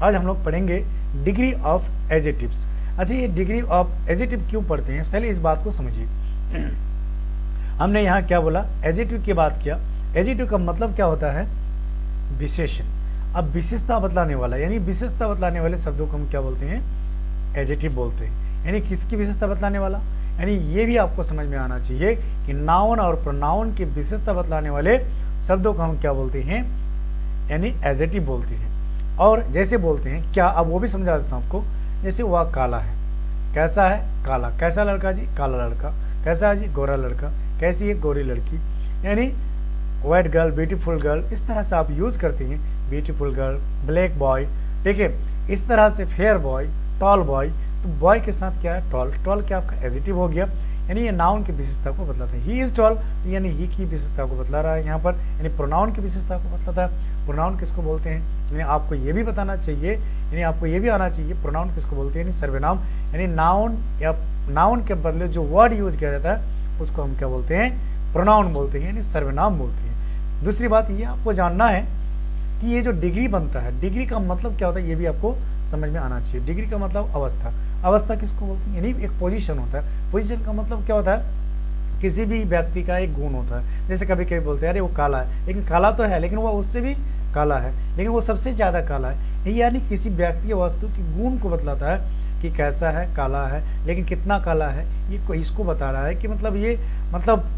आज हम लोग पढ़ेंगे डिग्री ऑफ एजेटिव्स। अच्छा, ये डिग्री ऑफ एजेटिव क्यों पढ़ते हैं, चलिए इस बात को समझिए। हमने यहाँ क्या बोला, एजेटिव की बात किया। एजेटिव का मतलब क्या होता है, विशेषण। अब विशेषता बतलाने वाला, यानी विशेषता बतलाने वाले शब्दों को हम क्या बोलते हैं, एजेटिव बोलते हैं। यानी किसकी विशेषता बतलाने वाला, यानी ये भी आपको समझ में आना चाहिए कि नाउन और प्रोनाउन की विशेषता बतलाने वाले शब्दों को हम क्या बोलते हैं, यानी एजेटिव बोलते हैं। और जैसे बोलते हैं क्या, अब वो भी समझा देता हूँ आपको। जैसे वह काला है, कैसा है, काला। कैसा लड़का जी, काला लड़का। कैसा है जी, गोरा लड़का। कैसी है, गोरी लड़की। यानी वाइट गर्ल, ब्यूटीफुल गर्ल, इस तरह से आप यूज करते हैं। ब्यूटीफुल गर्ल, ब्लैक बॉय, ठीक है, इस तरह से फेयर बॉय, टॉल बॉय। तो बॉय के साथ क्या है, टॉल। टॉल क्या आपका एजेटिव हो गया, यानी ये नाउन की विशेषता को बतलाता है। ही इज टॉल, तो यानी ही की विशेषता को बतला रहा है यहाँ पर, यानी प्रोनाउन की विशेषता को बतलाता है। प्रोनाउन किसको बोलते हैं, यानी आपको ये भी बताना चाहिए, यानी आपको ये भी आना चाहिए प्रोनाउन किसको बोलते हैं, यानी सर्वनाम। यानी नाउन या नाउन के बदले जो वर्ड यूज किया जाता है उसको हम क्या बोलते हैं, प्रोनाउन बोलते हैं, यानी सर्वनाम बोलते हैं। दूसरी बात ये आपको जानना है कि ये जो डिग्री बनता है, डिग्री का मतलब क्या होता है, ये भी आपको समझ में आना चाहिए। डिग्री का मतलब अवस्था। अवस्था किसको बोलते हैं, यानी एक पोजीशन होता है। पोजीशन का मतलब क्या होता है, किसी भी व्यक्ति का एक गुण होता है। जैसे कभी कभी बोलते हैं अरे वो काला है, लेकिन काला तो है, लेकिन वो उससे भी काला है, लेकिन वो सबसे ज़्यादा काला है। यानी किसी व्यक्ति या वस्तु की गुण को बतलाता है कि कैसा है, काला है, लेकिन कितना काला है, ये इसको बता रहा है कि मतलब ये मतलब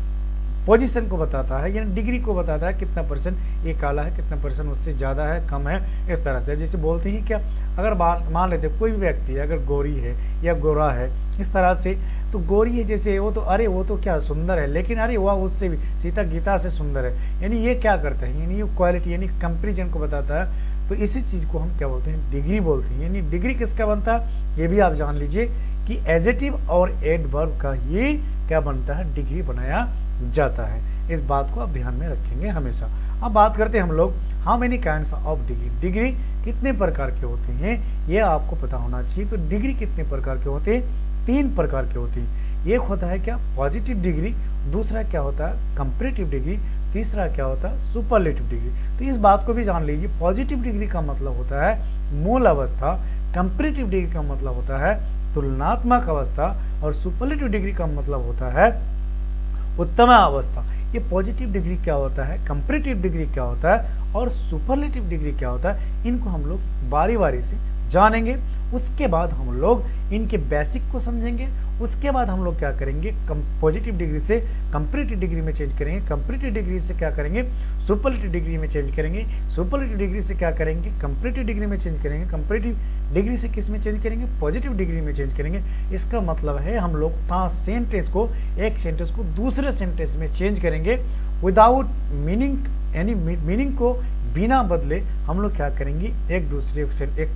पोजीशन को बताता है, यानी डिग्री को बताता है कितना परसेंट ये काला है, कितना परसेंट उससे ज़्यादा है, कम है, इस तरह से। जैसे बोलते हैं क्या, अगर मान लेते कोई भी व्यक्ति अगर गोरी है या गोरा है, इस तरह से, तो गोरी है जैसे वो तो अरे वो तो क्या सुंदर है, लेकिन अरे वह उससे भी सीता गीता से सुंदर है। यानी ये क्या करता है, यानी ये क्वालिटी यानी कंपेरिजन को बताता है। तो इसी चीज़ को हम क्या बोलते हैं, डिग्री बोलते हैं। यानी डिग्री किसका बनता है, ये भी आप जान लीजिए कि एडजेक्टिव और एडवर्ब का ही क्या बनता है, डिग्री बनाया जाता है। इस बात को आप ध्यान में रखेंगे हमेशा। अब बात करते हैं हम लोग how many kinds of degree. Degree कितने प्रकार के होते हैं, ये आपको पता होना चाहिए। तो डिग्री कितने प्रकार के होते हैं, 3 प्रकार के होते हैं। एक होता है क्या, पॉजिटिव डिग्री। दूसरा क्या होता है, कंपैरेटिव डिग्री। तीसरा क्या होता है, सुपरलेटिव डिग्री। तो इस बात को भी जान लीजिए। पॉजिटिव डिग्री का मतलब होता है मूल अवस्था, कंपैरेटिव डिग्री का मतलब होता है तुलनात्मक अवस्था, और सुपरलेटिव डिग्री का मतलब होता है उत्तम अवस्था। ये पॉजिटिव डिग्री क्या होता है, कंपैरेटिव डिग्री क्या होता है, और सुपरलेटिव डिग्री क्या होता है, इनको हम लोग बारी बारी से जानेंगे। उसके बाद हम लोग इनके बेसिक को समझेंगे। उसके बाद हम लोग क्या करेंगे, पॉजिटिव डिग्री से कंपैरेटिव डिग्री में चेंज करेंगे। कंपैरेटिव डिग्री से क्या करेंगे, सुपरलेटिव डिग्री में चेंज करेंगे। सुपरलेटिव डिग्री से क्या करेंगे, कंपैरेटिव डिग्री में चेंज करेंगे। कंपैरेटिव डिग्री से किस में चेंज करेंगे, पॉजिटिव डिग्री में चेंज करेंगे। इसका मतलब है हम लोग सेंटेंस को, एक सेंटेंस को दूसरे सेंटेंस में चेंज करेंगे विदाउट मीनिंग, यानी मीनिंग को बिना बदले हम लोग क्या करेंगे, एक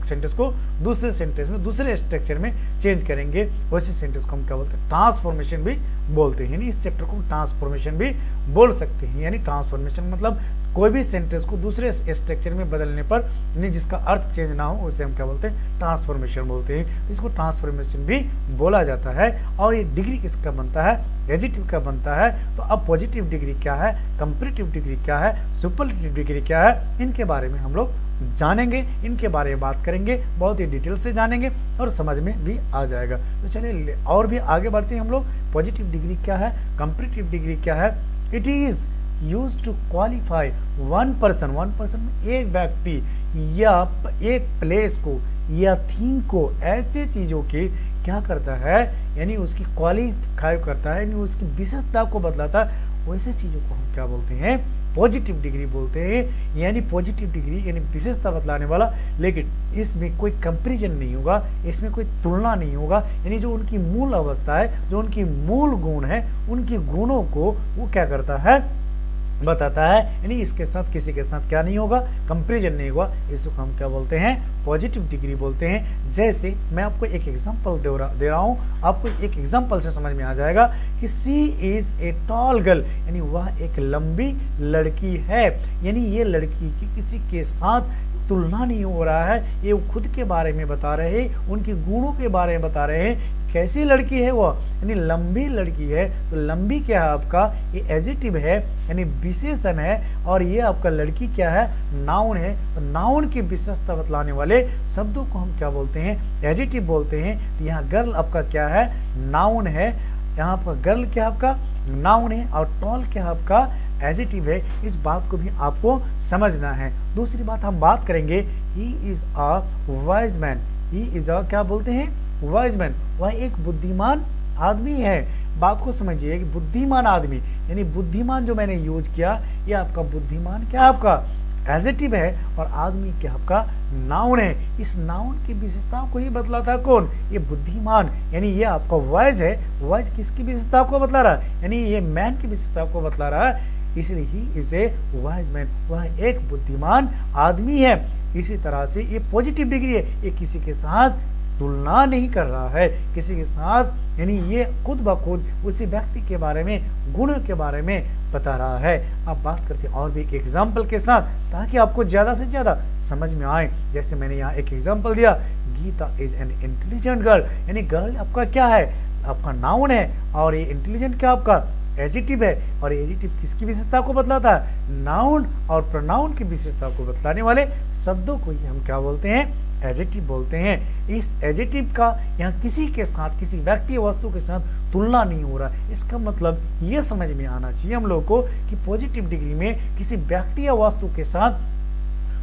सेंटेंस को दूसरे सेंटेंस में दूसरे स्ट्रक्चर में चेंज करेंगे। वैसे सेंटेंस को हम क्या बोलते हैं, ट्रांसफॉर्मेशन भी बोलते हैं। यानी इस चैप्टर को ट्रांसफॉर्मेशन भी बोल सकते हैं। यानी ट्रांसफॉर्मेशन मतलब कोई भी सेंटेंस को दूसरे स्ट्रक्चर में बदलने पर, यानी जिसका अर्थ चेंज ना हो, उसे हम क्या बोलते हैं, ट्रांसफॉर्मेशन बोलते हैं। तो इसको ट्रांसफॉर्मेशन भी बोला जाता है। और ये डिग्री किसका बनता है, एडजेक्टिव का बनता है। तो अब पॉजिटिव डिग्री क्या है, कंपैरेटिव डिग्री क्या है, सुपरलेटिव डिग्री क्या है, इनके बारे में हम लोग जानेंगे, इनके बारे में बात करेंगे, बहुत ही डिटेल से जानेंगे और समझ में भी आ जाएगा। तो चलिए और भी आगे बढ़ते हैं हम लोग। पॉजिटिव डिग्री क्या है, कंपैरेटिव डिग्री क्या है। It is use to qualify one person में एक व्यक्ति या एक प्लेस को या थीम को ऐसे चीज़ों की क्या करता है, यानी उसकी क्वालिफाई करता है, यानी उसकी विशेषता को बतलाता है। वैसे चीज़ों को हम क्या बोलते हैं, पॉजिटिव डिग्री बोलते हैं। यानी पॉजिटिव डिग्री यानी विशेषता बतलाने वाला, लेकिन इसमें कोई कंपैरिजन नहीं होगा, इसमें कोई तुलना नहीं होगा। यानी जो उनकी मूल अवस्था है, जो उनकी मूल गुण है, उनके गुणों को वो क्या करता है, बताता है। यानी इसके साथ किसी के साथ क्या नहीं होगा, कंपैरिजन नहीं होगा। इसको हम क्या बोलते हैं, पॉजिटिव डिग्री बोलते हैं। जैसे मैं आपको एक एग्जांपल दे रहा हूँ, आपको एक एग्जांपल से समझ में आ जाएगा कि सी इज ए टॉल गर्ल, यानी वह एक लंबी लड़की है। यानी ये लड़की की किसी के साथ तुलना नहीं हो रहा है, ये खुद के बारे में बता रहे हैं, उनके गुणों के बारे में बता रहे हैं। कैसी लड़की है वो, यानी लंबी लड़की है, तो लंबी क्या है आपका, ये एडजेक्टिव है यानी विशेषण है, और ये आपका लड़की क्या है, नाउन है। तो नाउन की विशेषता बतलाने वाले शब्दों को हम क्या बोलते हैं, एडजेक्टिव बोलते हैं। तो यहाँ गर्ल आपका क्या है, नाउन है, यहाँ आपका गर्ल क्या आपका नाउन है, और टॉल क्या आपका एडजेक्टिव है। इस बात को भी आपको समझना है। दूसरी बात हम बात करेंगे, he is a wise man. He is a क्या बोलते हैं, वाइज मैन, वह एक बुद्धिमान आदमी है। बात को समझिए कि बुद्धिमान आदमी यानी बुद्धिमान जो मैंने यूज किया, ये आपका बुद्धिमान क्या आपका एडजेक्टिव है, और आदमी क्या आपका नाउन है। इस नाउन की विशेषताओं को ही बतलाता है कौन, ये बुद्धिमान, यानी ये आपका वाइज है। वाइज किसकी विशेषताओं को बतला रहा है, यानी ये मैन की विशेषताओं को बतला रहा है, इसलिए he is a wise man, वह एक बुद्धिमान आदमी है। इसी तरह से ये पॉजिटिव डिग्री है, ये किसी के साथ तुलना नहीं कर रहा है, किसी के साथ, यानी ये खुद ब खुद उसी व्यक्ति के बारे में, गुणों के बारे में बता रहा है। अब बात करते हैं और भी एक एग्जाम्पल के साथ, ताकि आपको ज़्यादा से ज़्यादा समझ में आए। जैसे मैंने यहाँ एक एग्जाम्पल दिया, Geeta is an intelligent girl, यानी गर्ल आपका क्या है, आपका नाउन है, और ये इंटेलिजेंट क्या आपका एडजेक्टिव है, और एडजेक्टिव किसकी विशेषता को बतलाता है, नाउन और प्रोनाउन की विशेषता को बतलाने वाले शब्दों को ही हम क्या बोलते हैं, एडजेक्टिव बोलते हैं। इस एडजेक्टिव का यहाँ किसी के साथ, किसी व्यक्ति या वस्तु के साथ तुलना नहीं हो रहा। इसका मतलब ये समझ में आना चाहिए हम लोगों को कि पॉजिटिव डिग्री में किसी व्यक्ति या वस्तु के साथ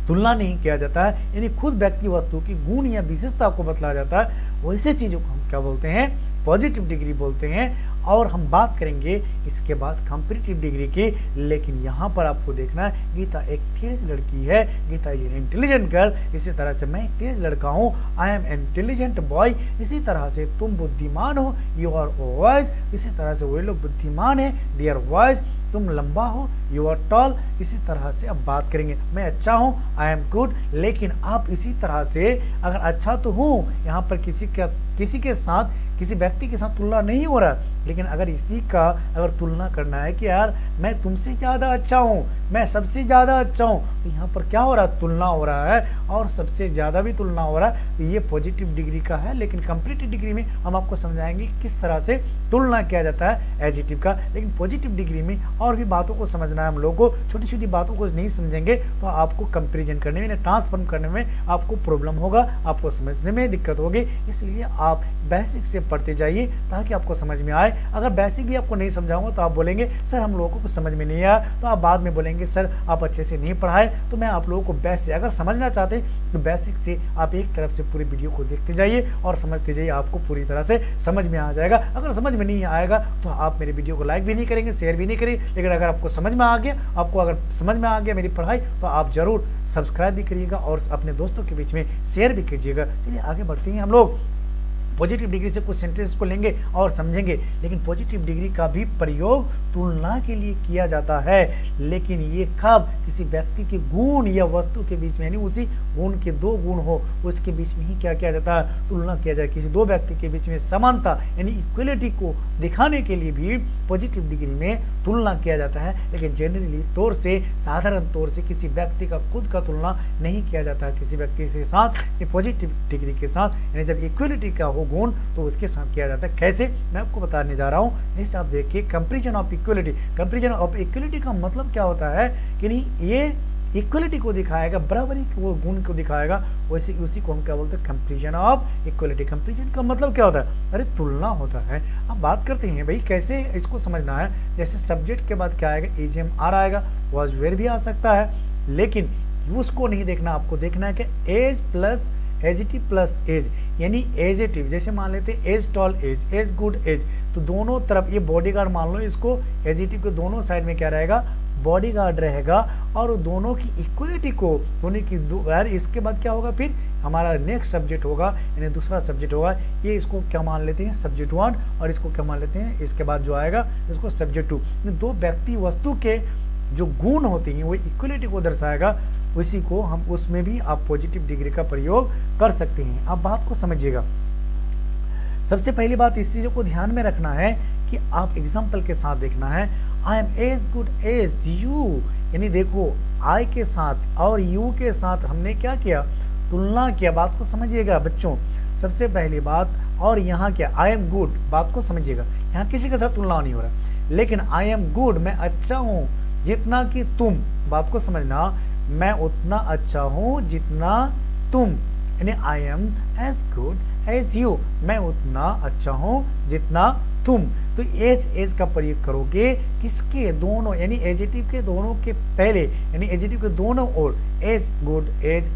तुलना नहीं किया जाता है, यानी खुद व्यक्ति वस्तु की गुण या विशेषता को बतलाया जाता है। वैसे चीजों को हम क्या बोलते हैं, पॉजिटिव डिग्री बोलते हैं। और हम बात करेंगे इसके बाद कंपैरेटिव डिग्री की, लेकिन यहाँ पर आपको देखना है, गीता एक तेज लड़की है, Geeta is an intelligent girl. इसी तरह से मैं एक तेज लड़का हूँ, आई एम इंटेलिजेंट बॉय। इसी तरह से तुम बुद्धिमान हो, यू आर वाइज। इसी तरह से वे लोग बुद्धिमान है, दे आर वाइज। तुम लंबा हो, यू आर टॉल। इसी तरह से अब बात करेंगे, मैं अच्छा हूँ, आई एम गुड। लेकिन आप इसी तरह से अगर अच्छा तो हूँ, यहाँ पर किसी के साथ, किसी व्यक्ति के साथ तुलना नहीं हो रहा, लेकिन अगर इसी का अगर तुलना करना है कि यार मैं तुमसे ज़्यादा अच्छा हूँ, मैं सबसे ज़्यादा अच्छा हूँ, तो यहाँ पर क्या हो रहा है, तुलना हो रहा है, और सबसे ज़्यादा भी तुलना हो रहा है। तो ये पॉजिटिव डिग्री का है। लेकिन कंपैरेटिव डिग्री में हम आपको समझाएंगे किस तरह से तुलना किया जाता है एडजेक्टिव का। लेकिन पॉजिटिव डिग्री में और भी बातों को समझना है हम लोगों को, छोटी छोटी बातों को नहीं समझेंगे तो आपको कंपेरिजन करने में, ट्रांसफॉर्म करने में आपको प्रॉब्लम होगा, आपको समझने में दिक्कत होगी। इसलिए आप बेसिक से पढ़ते जाइए ताकि आपको समझ में आए। अगर बेसिक भी आपको नहीं समझाऊंगा तो आप बोलेंगे सर हम लोगों को कुछ समझ में नहीं आया, तो आप बाद में बोलेंगे सर आप अच्छे से नहीं पढ़ाए। तो मैं आप लोगों को बेसिक, अगर समझना चाहते हैं तो बेसिक से आप एक तरफ से पूरी वीडियो को देखते जाइए और समझते जाइए, आपको पूरी तरह से समझ में आ जाएगा। अगर समझ में नहीं आएगा तो आप मेरे वीडियो को लाइक भी नहीं करेंगे, शेयर भी नहीं करेंगे। लेकिन अगर आपको समझ में आ गया, आपको अगर समझ में आ गया मेरी पढ़ाई, तो आप जरूर सब्सक्राइब भी करिएगा और अपने दोस्तों के बीच में शेयर भी कीजिएगा। चलिए आगे बढ़ते हैं, हम लोग पॉजिटिव डिग्री से कुछ सेंटेंस को लेंगे और समझेंगे। लेकिन पॉजिटिव डिग्री का भी प्रयोग तुलना के लिए किया जाता है, लेकिन ये कब, किसी व्यक्ति के गुण या वस्तु के बीच में, यानी उसी गुण के दो गुण हो उसके बीच में ही क्या किया जाता है, तुलना किया जाए। किसी दो व्यक्ति के बीच में समानता यानी इक्वलिटी को दिखाने के लिए भी पॉजिटिव डिग्री में तुलना किया जाता है। लेकिन जनरली तौर से, साधारण तौर से किसी व्यक्ति का खुद का तुलना नहीं किया जाता है किसी व्यक्ति के साथ, पॉजिटिव डिग्री के साथ। यानी जब इक्वलिटी का हो गुण तो उसके साथ किया जाता है। कैसे, मैं आपको बताने जा रहा हूं। जिससे आप देखिए comparison of equality. Comparison of equality का मतलब क्या होता है कि नहीं, ये इक्वलिटी को दिखाएगा, बराबरी वो गुण को दिखाएगा, वैसे उसी को हम क्या बोलते हैं, कंपैरिजन ऑफ इक्वलिटी। कंपैरिजन का मतलब क्या होता है, अरे तुलना होता है। अब बात करते हैं भाई कैसे इसको समझना है। जैसे सब्जेक्ट के बाद क्या आएगा, इजम आर आएगा, वाज वेयर भी आ सकता है, लेकिन उसको नहीं देखना, आपको देखना है कि as plus adjective plus as, यानी एडजेक्टिव जैसे मान लेते हैं as tall as, as good as, तो दोनों तरफ ये बॉडीगार्ड मान लो इसको, एडजेक्टिव के दोनों साइड में क्या रहेगा, बॉडीगार्ड रहेगा। और दोनों की इक्वलिटी को, दोनों की यार इसके बाद क्या होगा, फिर हमारा नेक्स्ट सब्जेक्ट होगा, यानी दूसरा सब्जेक्ट होगा। ये इसको क्या मान लेते हैं, सब्जेक्ट 1, और इसको क्या मान लेते हैं, इसके बाद जो आएगा इसको सब्जेक्ट 2। दो व्यक्ति वस्तु के जो गुण होते हैं वो इक्वलिटी को दर्शाएगा, उसी को हम, उसमें भी आप पॉजिटिव डिग्री का प्रयोग कर सकते हैं। आप बात को समझिएगा। सबसे पहली बात इस चीज़ों को ध्यान में रखना है कि आप एग्जाम्पल के साथ देखना है। I am as good as you, यानी देखो आई के साथ और यू के साथ हमने क्या किया, तुलना किया। बात को समझिएगा बच्चों, सबसे पहली बात। और यहाँ क्या, आई एम गुड, बात को समझिएगा, यहाँ किसी के साथ तुलना नहीं हो रहा, लेकिन आई एम गुड, मैं अच्छा हूँ जितना कि तुम। बात को समझना, मैं उतना अच्छा हूँ जितना तुम, यानी I am as good as you, मैं उतना अच्छा हूँ जितना तुम। तो एज का प्रयोग करोगे किसके, दोनों, यानी एजेटिव के दोनों के पहले, यानी एजेटिव के दोनों ओर, as good, as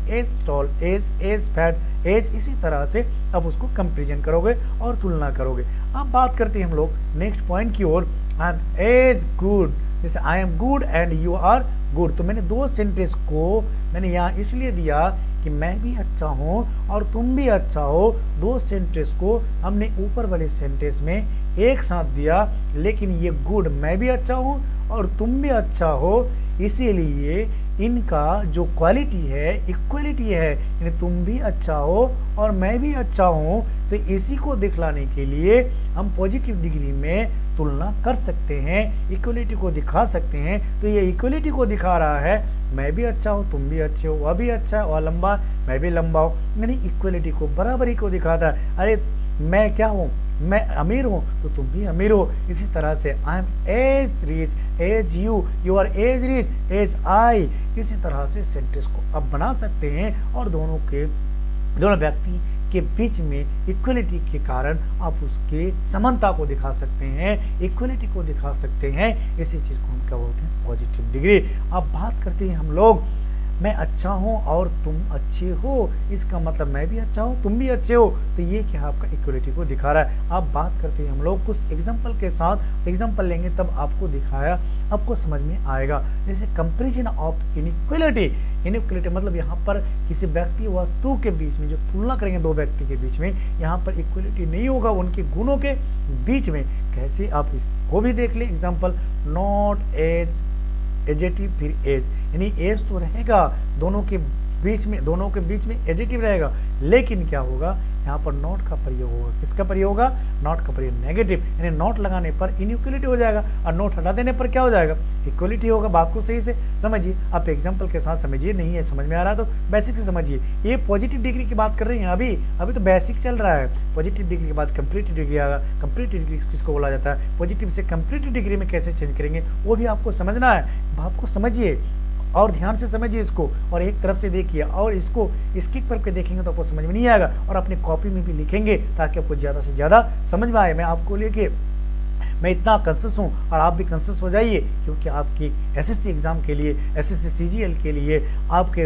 tall, as fat, as, इसी तरह से अब उसको कंपेरिजन करोगे और तुलना करोगे। अब बात करते हैं हम लोग नेक्स्ट पॉइंट की ओर। आई एम एज गुड, जैसे I am good and you are good. तो मैंने दो सेंटेंस को मैंने यहाँ इसलिए दिया कि मैं भी अच्छा हूँ और तुम भी अच्छा हो। दो सेंटेंस को हमने ऊपर वाले सेंटेंस में एक साथ दिया, लेकिन ये गुड, मैं भी अच्छा हूँ और तुम भी अच्छा हो, इसीलिए इनका जो क्वालिटी है इक्वलिटी है, यानी तुम भी अच्छा हो और मैं भी अच्छा हूँ। तो इसी को दिखलाने के लिए हम पॉजिटिव डिग्री में तुलना कर सकते हैं, इक्वलिटी को दिखा सकते हैं। तो ये इक्वलिटी को दिखा रहा है, मैं भी अच्छा हूँ तुम भी अच्छे हो, वह भी अच्छा है वह लंबा, मैं भी लंबा हूँ, यानी इक्वलिटी को, बराबरी को दिखाता है। अरे मैं क्या हूँ, मैं अमीर हूँ तो तुम भी अमीर हो। इसी तरह से I am as rich as you, you are as rich as I. इसी तरह से सेंटेंस को अब बना सकते हैं और दोनों व्यक्ति के बीच में इक्वलिटी के कारण आप उसके समानता को दिखा सकते हैं, इक्वलिटी को दिखा सकते हैं। इसी चीज को हम क्या बोलते हैं, पॉजिटिव डिग्री। अब बात करते हैं हम लोग, मैं अच्छा हूँ और तुम अच्छे हो, इसका मतलब मैं भी अच्छा हूँ तुम भी अच्छे हो। तो ये क्या आपका इक्वलिटी को दिखा रहा है। अब बात करते हैं हम लोग कुछ एग्जांपल के साथ, एग्जांपल लेंगे तब आपको दिखाया, आपको समझ में आएगा। जैसे कंपैरिजन ऑफ इनइक्वलिटी, इनइक्वलिटी मतलब यहाँ पर किसी व्यक्ति वस्तु के बीच में जो तुलना करेंगे दो व्यक्ति के बीच में, यहाँ पर इक्वलिटी नहीं होगा उनके गुणों के बीच में। कैसे, आप इसको भी देख ले एग्जाम्पल, नॉट एज एजेटिव फिर एज, यानी एज तो रहेगा दोनों के बीच में एजेटिव रहेगा, लेकिन क्या होगा यहाँ पर नॉट का प्रयोग होगा। किसका प्रयोग होगा, नॉट का प्रयोग, नेगेटिव, यानी नॉट लगाने पर इनइक्वलिटी हो जाएगा और नॉट हटा देने पर क्या हो जाएगा, इक्वलिटी होगा। बात को सही से समझिए, आप एग्जांपल के साथ समझिए, नहीं है समझ में आ रहा तो बेसिक से समझिए। ये पॉजिटिव डिग्री की बात कर रहे हैं, अभी तो बेसिक चल रहा है। पॉजिटिव डिग्री के बाद कंप्लीट डिग्री आएगा। कंप्लीट डिग्री किसको बोला जाता है, पॉजिटिव से कंप्लीट डिग्री में कैसे चेंज करेंगे वो भी आपको समझना है। बात को समझिए और ध्यान से समझिए इसको, और एक तरफ से देखिए और इसको स्किप करके देखेंगे तो आपको समझ में नहीं आएगा, और अपनी कॉपी में भी लिखेंगे ताकि आपको ज़्यादा से ज़्यादा समझ में आए। मैं आपको लेके मैं इतना कंसस हूँ और आप भी कंसस हो जाइए, क्योंकि आपकी एसएससी एग्ज़ाम के लिए, एसएससी सीजीएल के लिए, आपके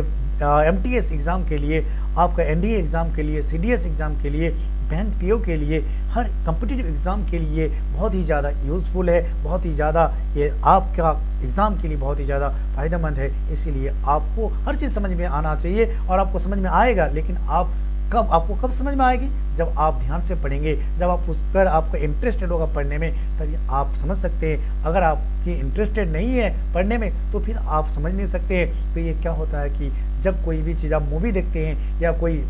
एमटीएस एग्ज़ाम के लिए, आपका एनडीए एग्ज़ाम के लिए, सीडीएस एग्ज़ाम के लिए, बैंक पीओ के लिए, हर कॉम्पिटिटिव एग्ज़ाम के लिए बहुत ही ज़्यादा यूज़फुल है, बहुत ही ज़्यादा ये आपका एग्ज़ाम के लिए बहुत ही ज़्यादा फायदेमंद है। इसीलिए आपको हर चीज़ समझ में आना चाहिए और आपको समझ में आएगा, लेकिन आपको कब समझ में आएगी, जब आप ध्यान से पढ़ेंगे, जब आप उस पर आपका इंटरेस्टेड होगा पढ़ने में, तभी आप समझ सकते हैं। अगर आपकी इंटरेस्टेड नहीं है पढ़ने में तो फिर आप समझ नहीं सकते हैं। तो ये क्या होता है कि जब कोई भी चीज़ आप मूवी देखते हैं या कोई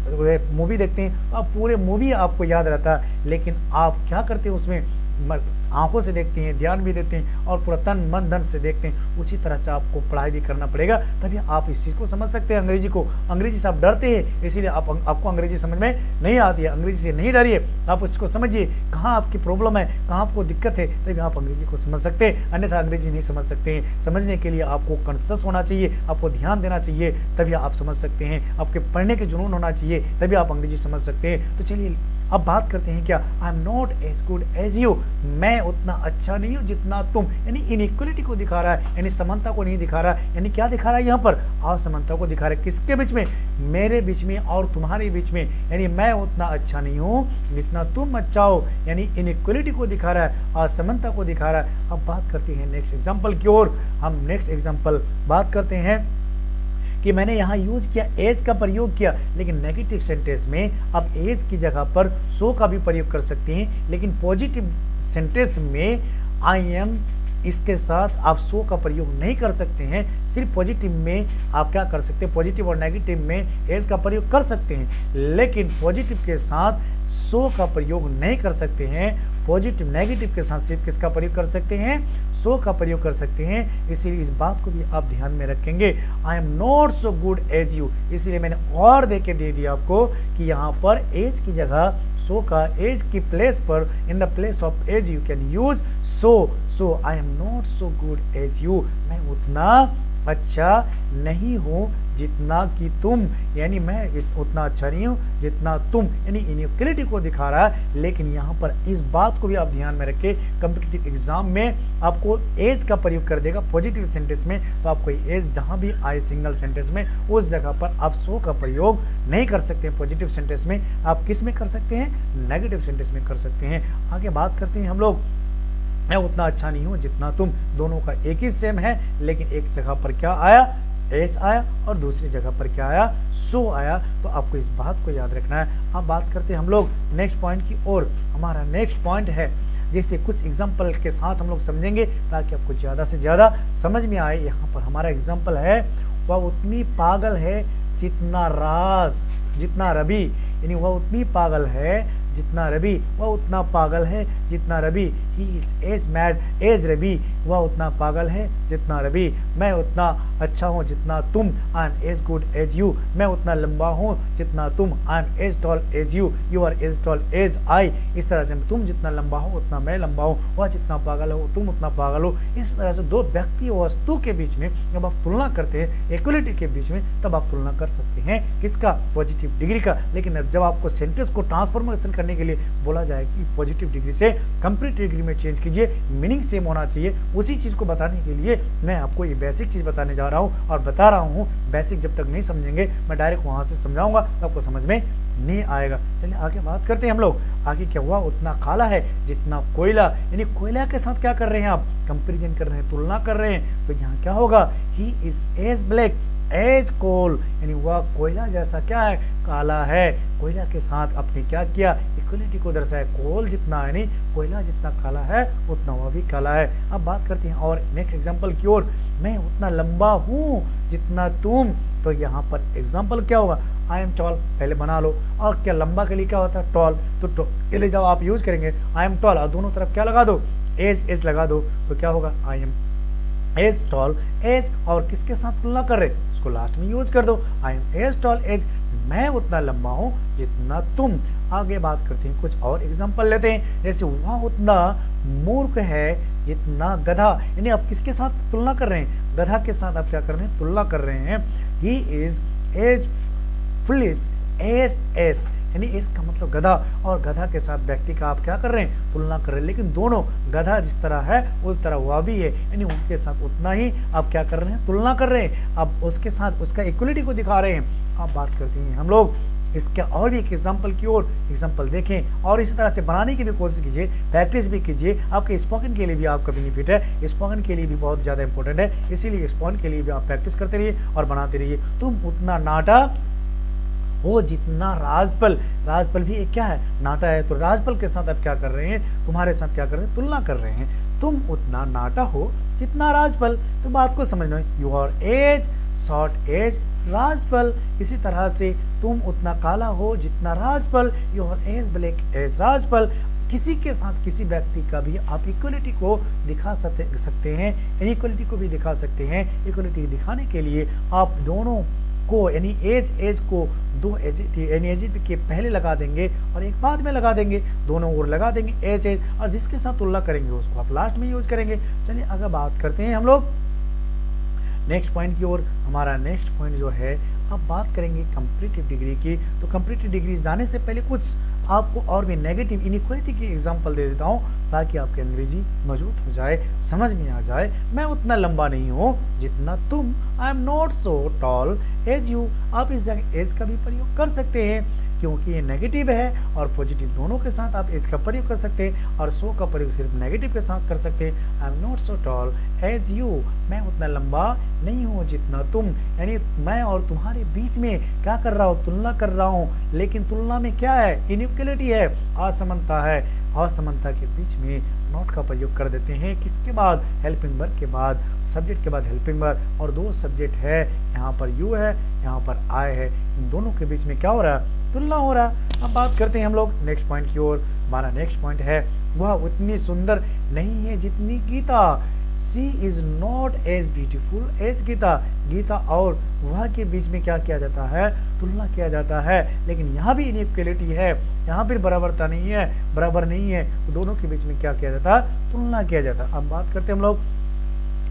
मूवी देखते हैं तो आप पूरे मूवी आपको याद रहता है, लेकिन आप क्या करते हैं उसमें आंखों से देखते हैं, ध्यान भी देते हैं और पूरा तन मन धन से देखते हैं। उसी तरह से आपको पढ़ाई भी करना पड़ेगा, तभी आप इस चीज़ को समझ सकते हैं। अंग्रेजी से आप डरते हैं, इसीलिए आपको अंग्रेजी समझ में नहीं आती है। अंग्रेजी से नहीं डरिए, आप उसको समझिए कहाँ आपकी प्रॉब्लम है, कहाँ आपको दिक्कत है, तभी आप अंग्रेजी को समझ सकते हैं, अन्यथा अंग्रेजी नहीं समझ सकते हैं। समझने के लिए आपको कॉन्शियस होना चाहिए, आपको ध्यान देना चाहिए, तभी आप समझ सकते हैं। आपके पढ़ने के जुनून होना चाहिए, तभी आप अंग्रेजी समझ सकते हैं। तो चलिए अब बात करते हैं क्या, I am not as good as you, मैं उतना अच्छा नहीं हूँ जितना तुम, यानी इनइक्वलिटी को दिखा रहा है, यानी समानता को नहीं दिखा रहा है। यानी क्या दिखा रहा है यहाँ पर, असमानता को दिखा रहा है। किसके बीच में, मेरे बीच में और तुम्हारे बीच में, यानी मैं उतना अच्छा नहीं हूँ जितना तुम अच्छा हो, यानी इनइक्वलिटी को दिखा रहा है, असमानता को दिखा रहा है। अब बात करते हैं नेक्स्ट एग्जाम्पल की ओर। हम नेक्स्ट एग्जाम्पल बात करते हैं कि मैंने यहाँ यूज किया, एज का प्रयोग किया, लेकिन नेगेटिव सेंटेंस में आप एज की जगह पर सो का भी प्रयोग कर सकते हैं, लेकिन पॉजिटिव सेंटेंस में आई एम इसके साथ आप सो का प्रयोग नहीं कर सकते हैं। सिर्फ पॉजिटिव में आप क्या कर सकते हैं, पॉजिटिव और नेगेटिव में एज का प्रयोग कर सकते हैं, लेकिन पॉजिटिव के साथ सो का प्रयोग नहीं कर सकते हैं। पॉजिटिव नेगेटिव के साथ सिर्फ किसका प्रयोग कर सकते हैं, सो का प्रयोग कर सकते हैं। इसीलिए इस बात को भी आप ध्यान में रखेंगे। I am not so good as you, इसीलिए मैंने और दे के दे दिया आपको कि यहाँ पर एज की जगह सो का, एज की प्लेस पर, in the place of as you can use so I am not so good as you, मैं उतना अच्छा नहीं हूँ जितना कि तुम, यानी मैं उतना अच्छा नहीं हूँ जितना तुम, यानी इनइक्वलिटी को दिखा रहा है। लेकिन यहाँ पर इस बात को भी आप ध्यान में रखें, कॉम्पिटिटिव एग्जाम में आपको एज का प्रयोग कर देगा पॉजिटिव सेंटेंस में, तो आपको एज जहाँ भी आए सिंगल सेंटेंस में उस जगह पर आप सो का प्रयोग नहीं कर सकते हैं पॉजिटिव सेंटेंस में। आप किस में कर सकते हैं, नेगेटिव सेंटेंस में कर सकते हैं। आगे बात करते हैं हम लोग, मैं उतना अच्छा नहीं हूँ जितना तुम, दोनों का एक ही सेम है, लेकिन एक जगह पर क्या आया, एस आया, और दूसरी जगह पर क्या आया, सो आया। तो आपको इस बात को याद रखना है। अब बात करते हैं हम लोग नेक्स्ट पॉइंट की ओर। हमारा नेक्स्ट पॉइंट है जिससे कुछ एग्जाम्पल के साथ हम लोग समझेंगे ताकि आपको ज़्यादा से ज़्यादा समझ में आए। यहाँ पर हमारा एग्जाम्पल है, वह उतनी पागल है जितना रवि, यानी वह उतनी पागल है जितना रवि, वह उतना पागल है जितना Ravi. He is as mad as Ravi, वह उतना पागल है जितना रवि। मैं उतना अच्छा हूँ जितना तुम, I am as good as you, मैं उतना लंबा हूँ जितना तुम, I am as tall as you, you are as tall as I. इस तरह से तुम जितना लंबा हो उतना मैं लंबा हूँ, वह जितना पागल हो तुम उतना पागल हो। इस तरह से दो व्यक्ति और वस्तु के बीच में जब आप तुलना करते हैं, इक्वलिटी के बीच में, तब आप तुलना कर सकते हैं किसका, पॉजिटिव डिग्री का। लेकिन जब आपको सेंटेंस को ट्रांसफॉर्मेशन करने के लिए बोला जाए कि पॉजिटिव डिग्री से कंप्लीट डिग्री में चेंज कीजिए, मीनिंग सेम होना चाहिए, उसी चीज को बताने के लिए मैं आपको ये बेसिक चीज बताने जा रहा हूँ और बता रहा हूँ। बेसिक जब तक नहीं समझेंगे, मैं डायरेक्ट वहां से समझाऊंगा तो आपको समझ में नहीं आएगा। चलिए आगे बात करते हैं हम लोग। आगे क्या हुआ, उतना काला है जितना कोयला, यानी कोयला के साथ क्या कर रहे हैं आप, कंपेरिजन कर रहे हैं, तुलना कर रहे हैं। तो यहाँ क्या होगा, he is as black as coal, यानी वह कोयला जैसा क्या है, काला है। कोयला के साथ आपने क्या किया, इक्वलिटी को दर्शाया। कोल जितना, यानी कोयला जितना काला है उतना वह भी काला है। अब बात करते हैं और नेक्स्ट एग्जांपल की ओर। मैं उतना लंबा हूँ जितना तुम, तो यहाँ पर एग्जांपल क्या होगा, आई एम टॉल, पहले बना लो। और क्या लंबा के लिए क्या होता है, टॉल, तो के लिए जब आप यूज करेंगे आई एम टॉल और दोनों तरफ क्या लगा दो, एज लगा दो, तो क्या होगा, I am as tall as, और किसके साथ तुलना कर रहे, उसको लास्ट में यूज कर दो, I am as tall as, मैं उतना लंबा हूं जितना तुम। आगे बात करते हैं, कुछ और एग्जांपल लेते हैं। जैसे वह उतना मूर्ख है जितना गधा, यानी आप किसके साथ तुलना कर रहे हैं, गधा के साथ आप क्या कर रहे हैं, तुलना कर रहे हैं। He is as foolish as ass, यानी एस का मतलब गधा, और गधा के साथ व्यक्ति का आप क्या कर रहे हैं, तुलना कर रहे हैं। लेकिन दोनों, गधा जिस तरह है उस तरह वह भी है, यानी उनके साथ उतना ही आप क्या कर रहे हैं, तुलना कर रहे हैं। अब उसके साथ उसका इक्वलिटी को दिखा रहे हैं। अब बात करते हैं हम लोग इसका और भी एक एग्जाम्पल की ओर। एग्जाम्पल देखें और इसी तरह से बनाने की भी कोशिश कीजिए, प्रैक्टिस भी कीजिए। आपके स्पोकन के लिए भी आपका बेनिफिट है, स्पोकन के लिए भी बहुत ज़्यादा इंपॉर्टेंट है, इसीलिए स्पोकन के लिए भी आप प्रैक्टिस करते रहिए और बनाते रहिए। तुम उतना नाटा हो जितना राजपल, राजपल भी एक क्या है, नाटा है, तो राजपल के साथ आप क्या कर रहे हैं, तुम्हारे साथ क्या कर रहे हैं, तुलना कर रहे हैं। तुम उतना नाटा हो जितना राजपल, तो बात को समझना, you are as short as Rajpal. इसी तरह से तुम उतना काला हो जितना Rajpal, you are as black as Rajpal. किसी के साथ किसी व्यक्ति का भी आप इक्वलिटी को दिखा सकते हैं, इनइक्वलिटी को भी दिखा सकते हैं। इक्वलिटी दिखाने के लिए आप दोनों को, यानी एज को दो एडजेक्टिव के पहले लगा देंगे और एक बाद में लगा देंगे, दोनों ओर लगा देंगे एज, और जिसके साथ तुलना करेंगे उसको आप लास्ट में यूज करेंगे। चलिए आगे बात करते हैं हम लोग नेक्स्ट पॉइंट की ओर। हमारा नेक्स्ट पॉइंट जो है, अब बात करेंगे कंपैरेटिव डिग्री की। तो कंपैरेटिव डिग्री जाने से पहले कुछ आपको और भी नेगेटिव इनइक्वालिटी की एग्जांपल दे देता हूँ ताकि आपकी अंग्रेजी मजबूत हो जाए, समझ में आ जाए। मैं उतना लंबा नहीं हूँ जितना तुम, I am not so tall as you. आप इस जगह एज का भी प्रयोग कर सकते हैं क्योंकि ये नेगेटिव है, और पॉजिटिव दोनों के साथ आप एज का प्रयोग कर सकते हैं, और सो का प्रयोग सिर्फ नेगेटिव के साथ कर सकते हैं। I am not so tall as you, मैं उतना लंबा नहीं हूँ जितना तुम, यानी मैं और तुम्हारे बीच में क्या कर रहा हूँ, तुलना कर रहा हूँ। लेकिन तुलना में क्या है, इनइक्वलिटी है, असमानता है। असमानता के बीच में नॉट का प्रयोग कर देते हैं। किसके बाद? हेल्पिंग वर्ब के बाद, सब्जेक्ट के बाद हेल्पिंग वर्ब, और दो सब्जेक्ट है, यहाँ पर यू है, यहाँ पर आई है, इन दोनों के बीच में क्या हो रहा है? तुलना हो रहा है। अब बात करते हैं हम लोग नेक्स्ट पॉइंट की ओर। हमारा नेक्स्ट पॉइंट है, वह उतनी सुंदर नहीं है जितनी Geeta. She is not as beautiful as Geeta. Geeta और वह के बीच में क्या किया जाता है? तुलना किया जाता है। लेकिन यहाँ भी इनइक्वलिटी है, यहाँ पर बराबरता नहीं है, बराबर नहीं है, तो दोनों के बीच में क्या किया जाता है? तुलना किया जाता है। अब बात करते हैं हम लोग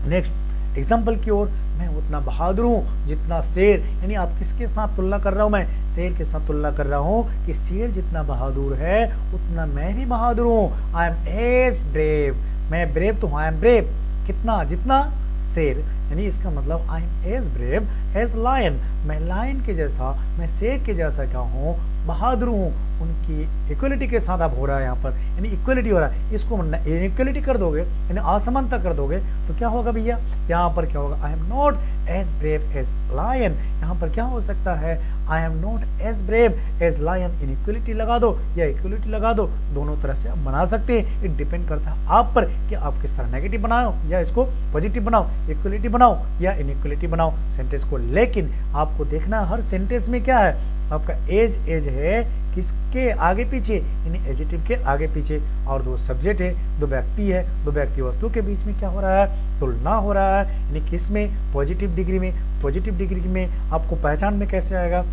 नेक्स्ट एग्जाम्पल की ओर। मैं उतना बहादुर हूँ जितना शेर, यानी आप किसके साथ तुलना कर रहा हूँ? मैं शेर के साथ तुलना कर रहा हूँ कि शेर जितना बहादुर है उतना मैं भी बहादुर हूँ। आई एम एज ब्रेव, मैं ब्रेव तो हूँ, आई एम ब्रेव कितना? जितना शेर, यानी इसका मतलब I am as brave as lion, मैं लायन के जैसा, मैं शेर के जैसा क्या हूँ? बहादुर हूँ। उनकी इक्वलिटी के साथ अब हो रहा है यहाँ पर, यानी इक्वलिटी हो रहा है। इसको इक्वलिटी कर दोगे, यानी असमानता कर दोगे, तो क्या होगा भैया? यहाँ पर क्या होगा? I am not as brave as lion. यहाँ पर क्या हो सकता है? I am not as brave as lion. Inequality लगा दो या इक्वलिटी लगा दो, दोनों तरह से आप बना सकते हैं। इट डिपेंड करता है आप पर कि आप किस तरह नेगेटिव बनाओ या इसको पॉजिटिव बनाओ, इक्वलिटी बनाओ या इनइक्वलिटी बनाओ सेंटेंस को। लेकिन आपको देखना हर सेंटेंस में क्या है? आपका एज एज है किसके आगे पीछे? यानी एडजेक्टिव के आगे पीछे, और दो सब्जेक्ट है, दो व्यक्ति है, दो व्यक्ति वस्तु के बीच में क्या हो रहा है? तुलना हो रहा है। यानी किस में? पॉजिटिव डिग्री में। पॉजिटिव डिग्री में आपको पहचान में कैसे आएगा?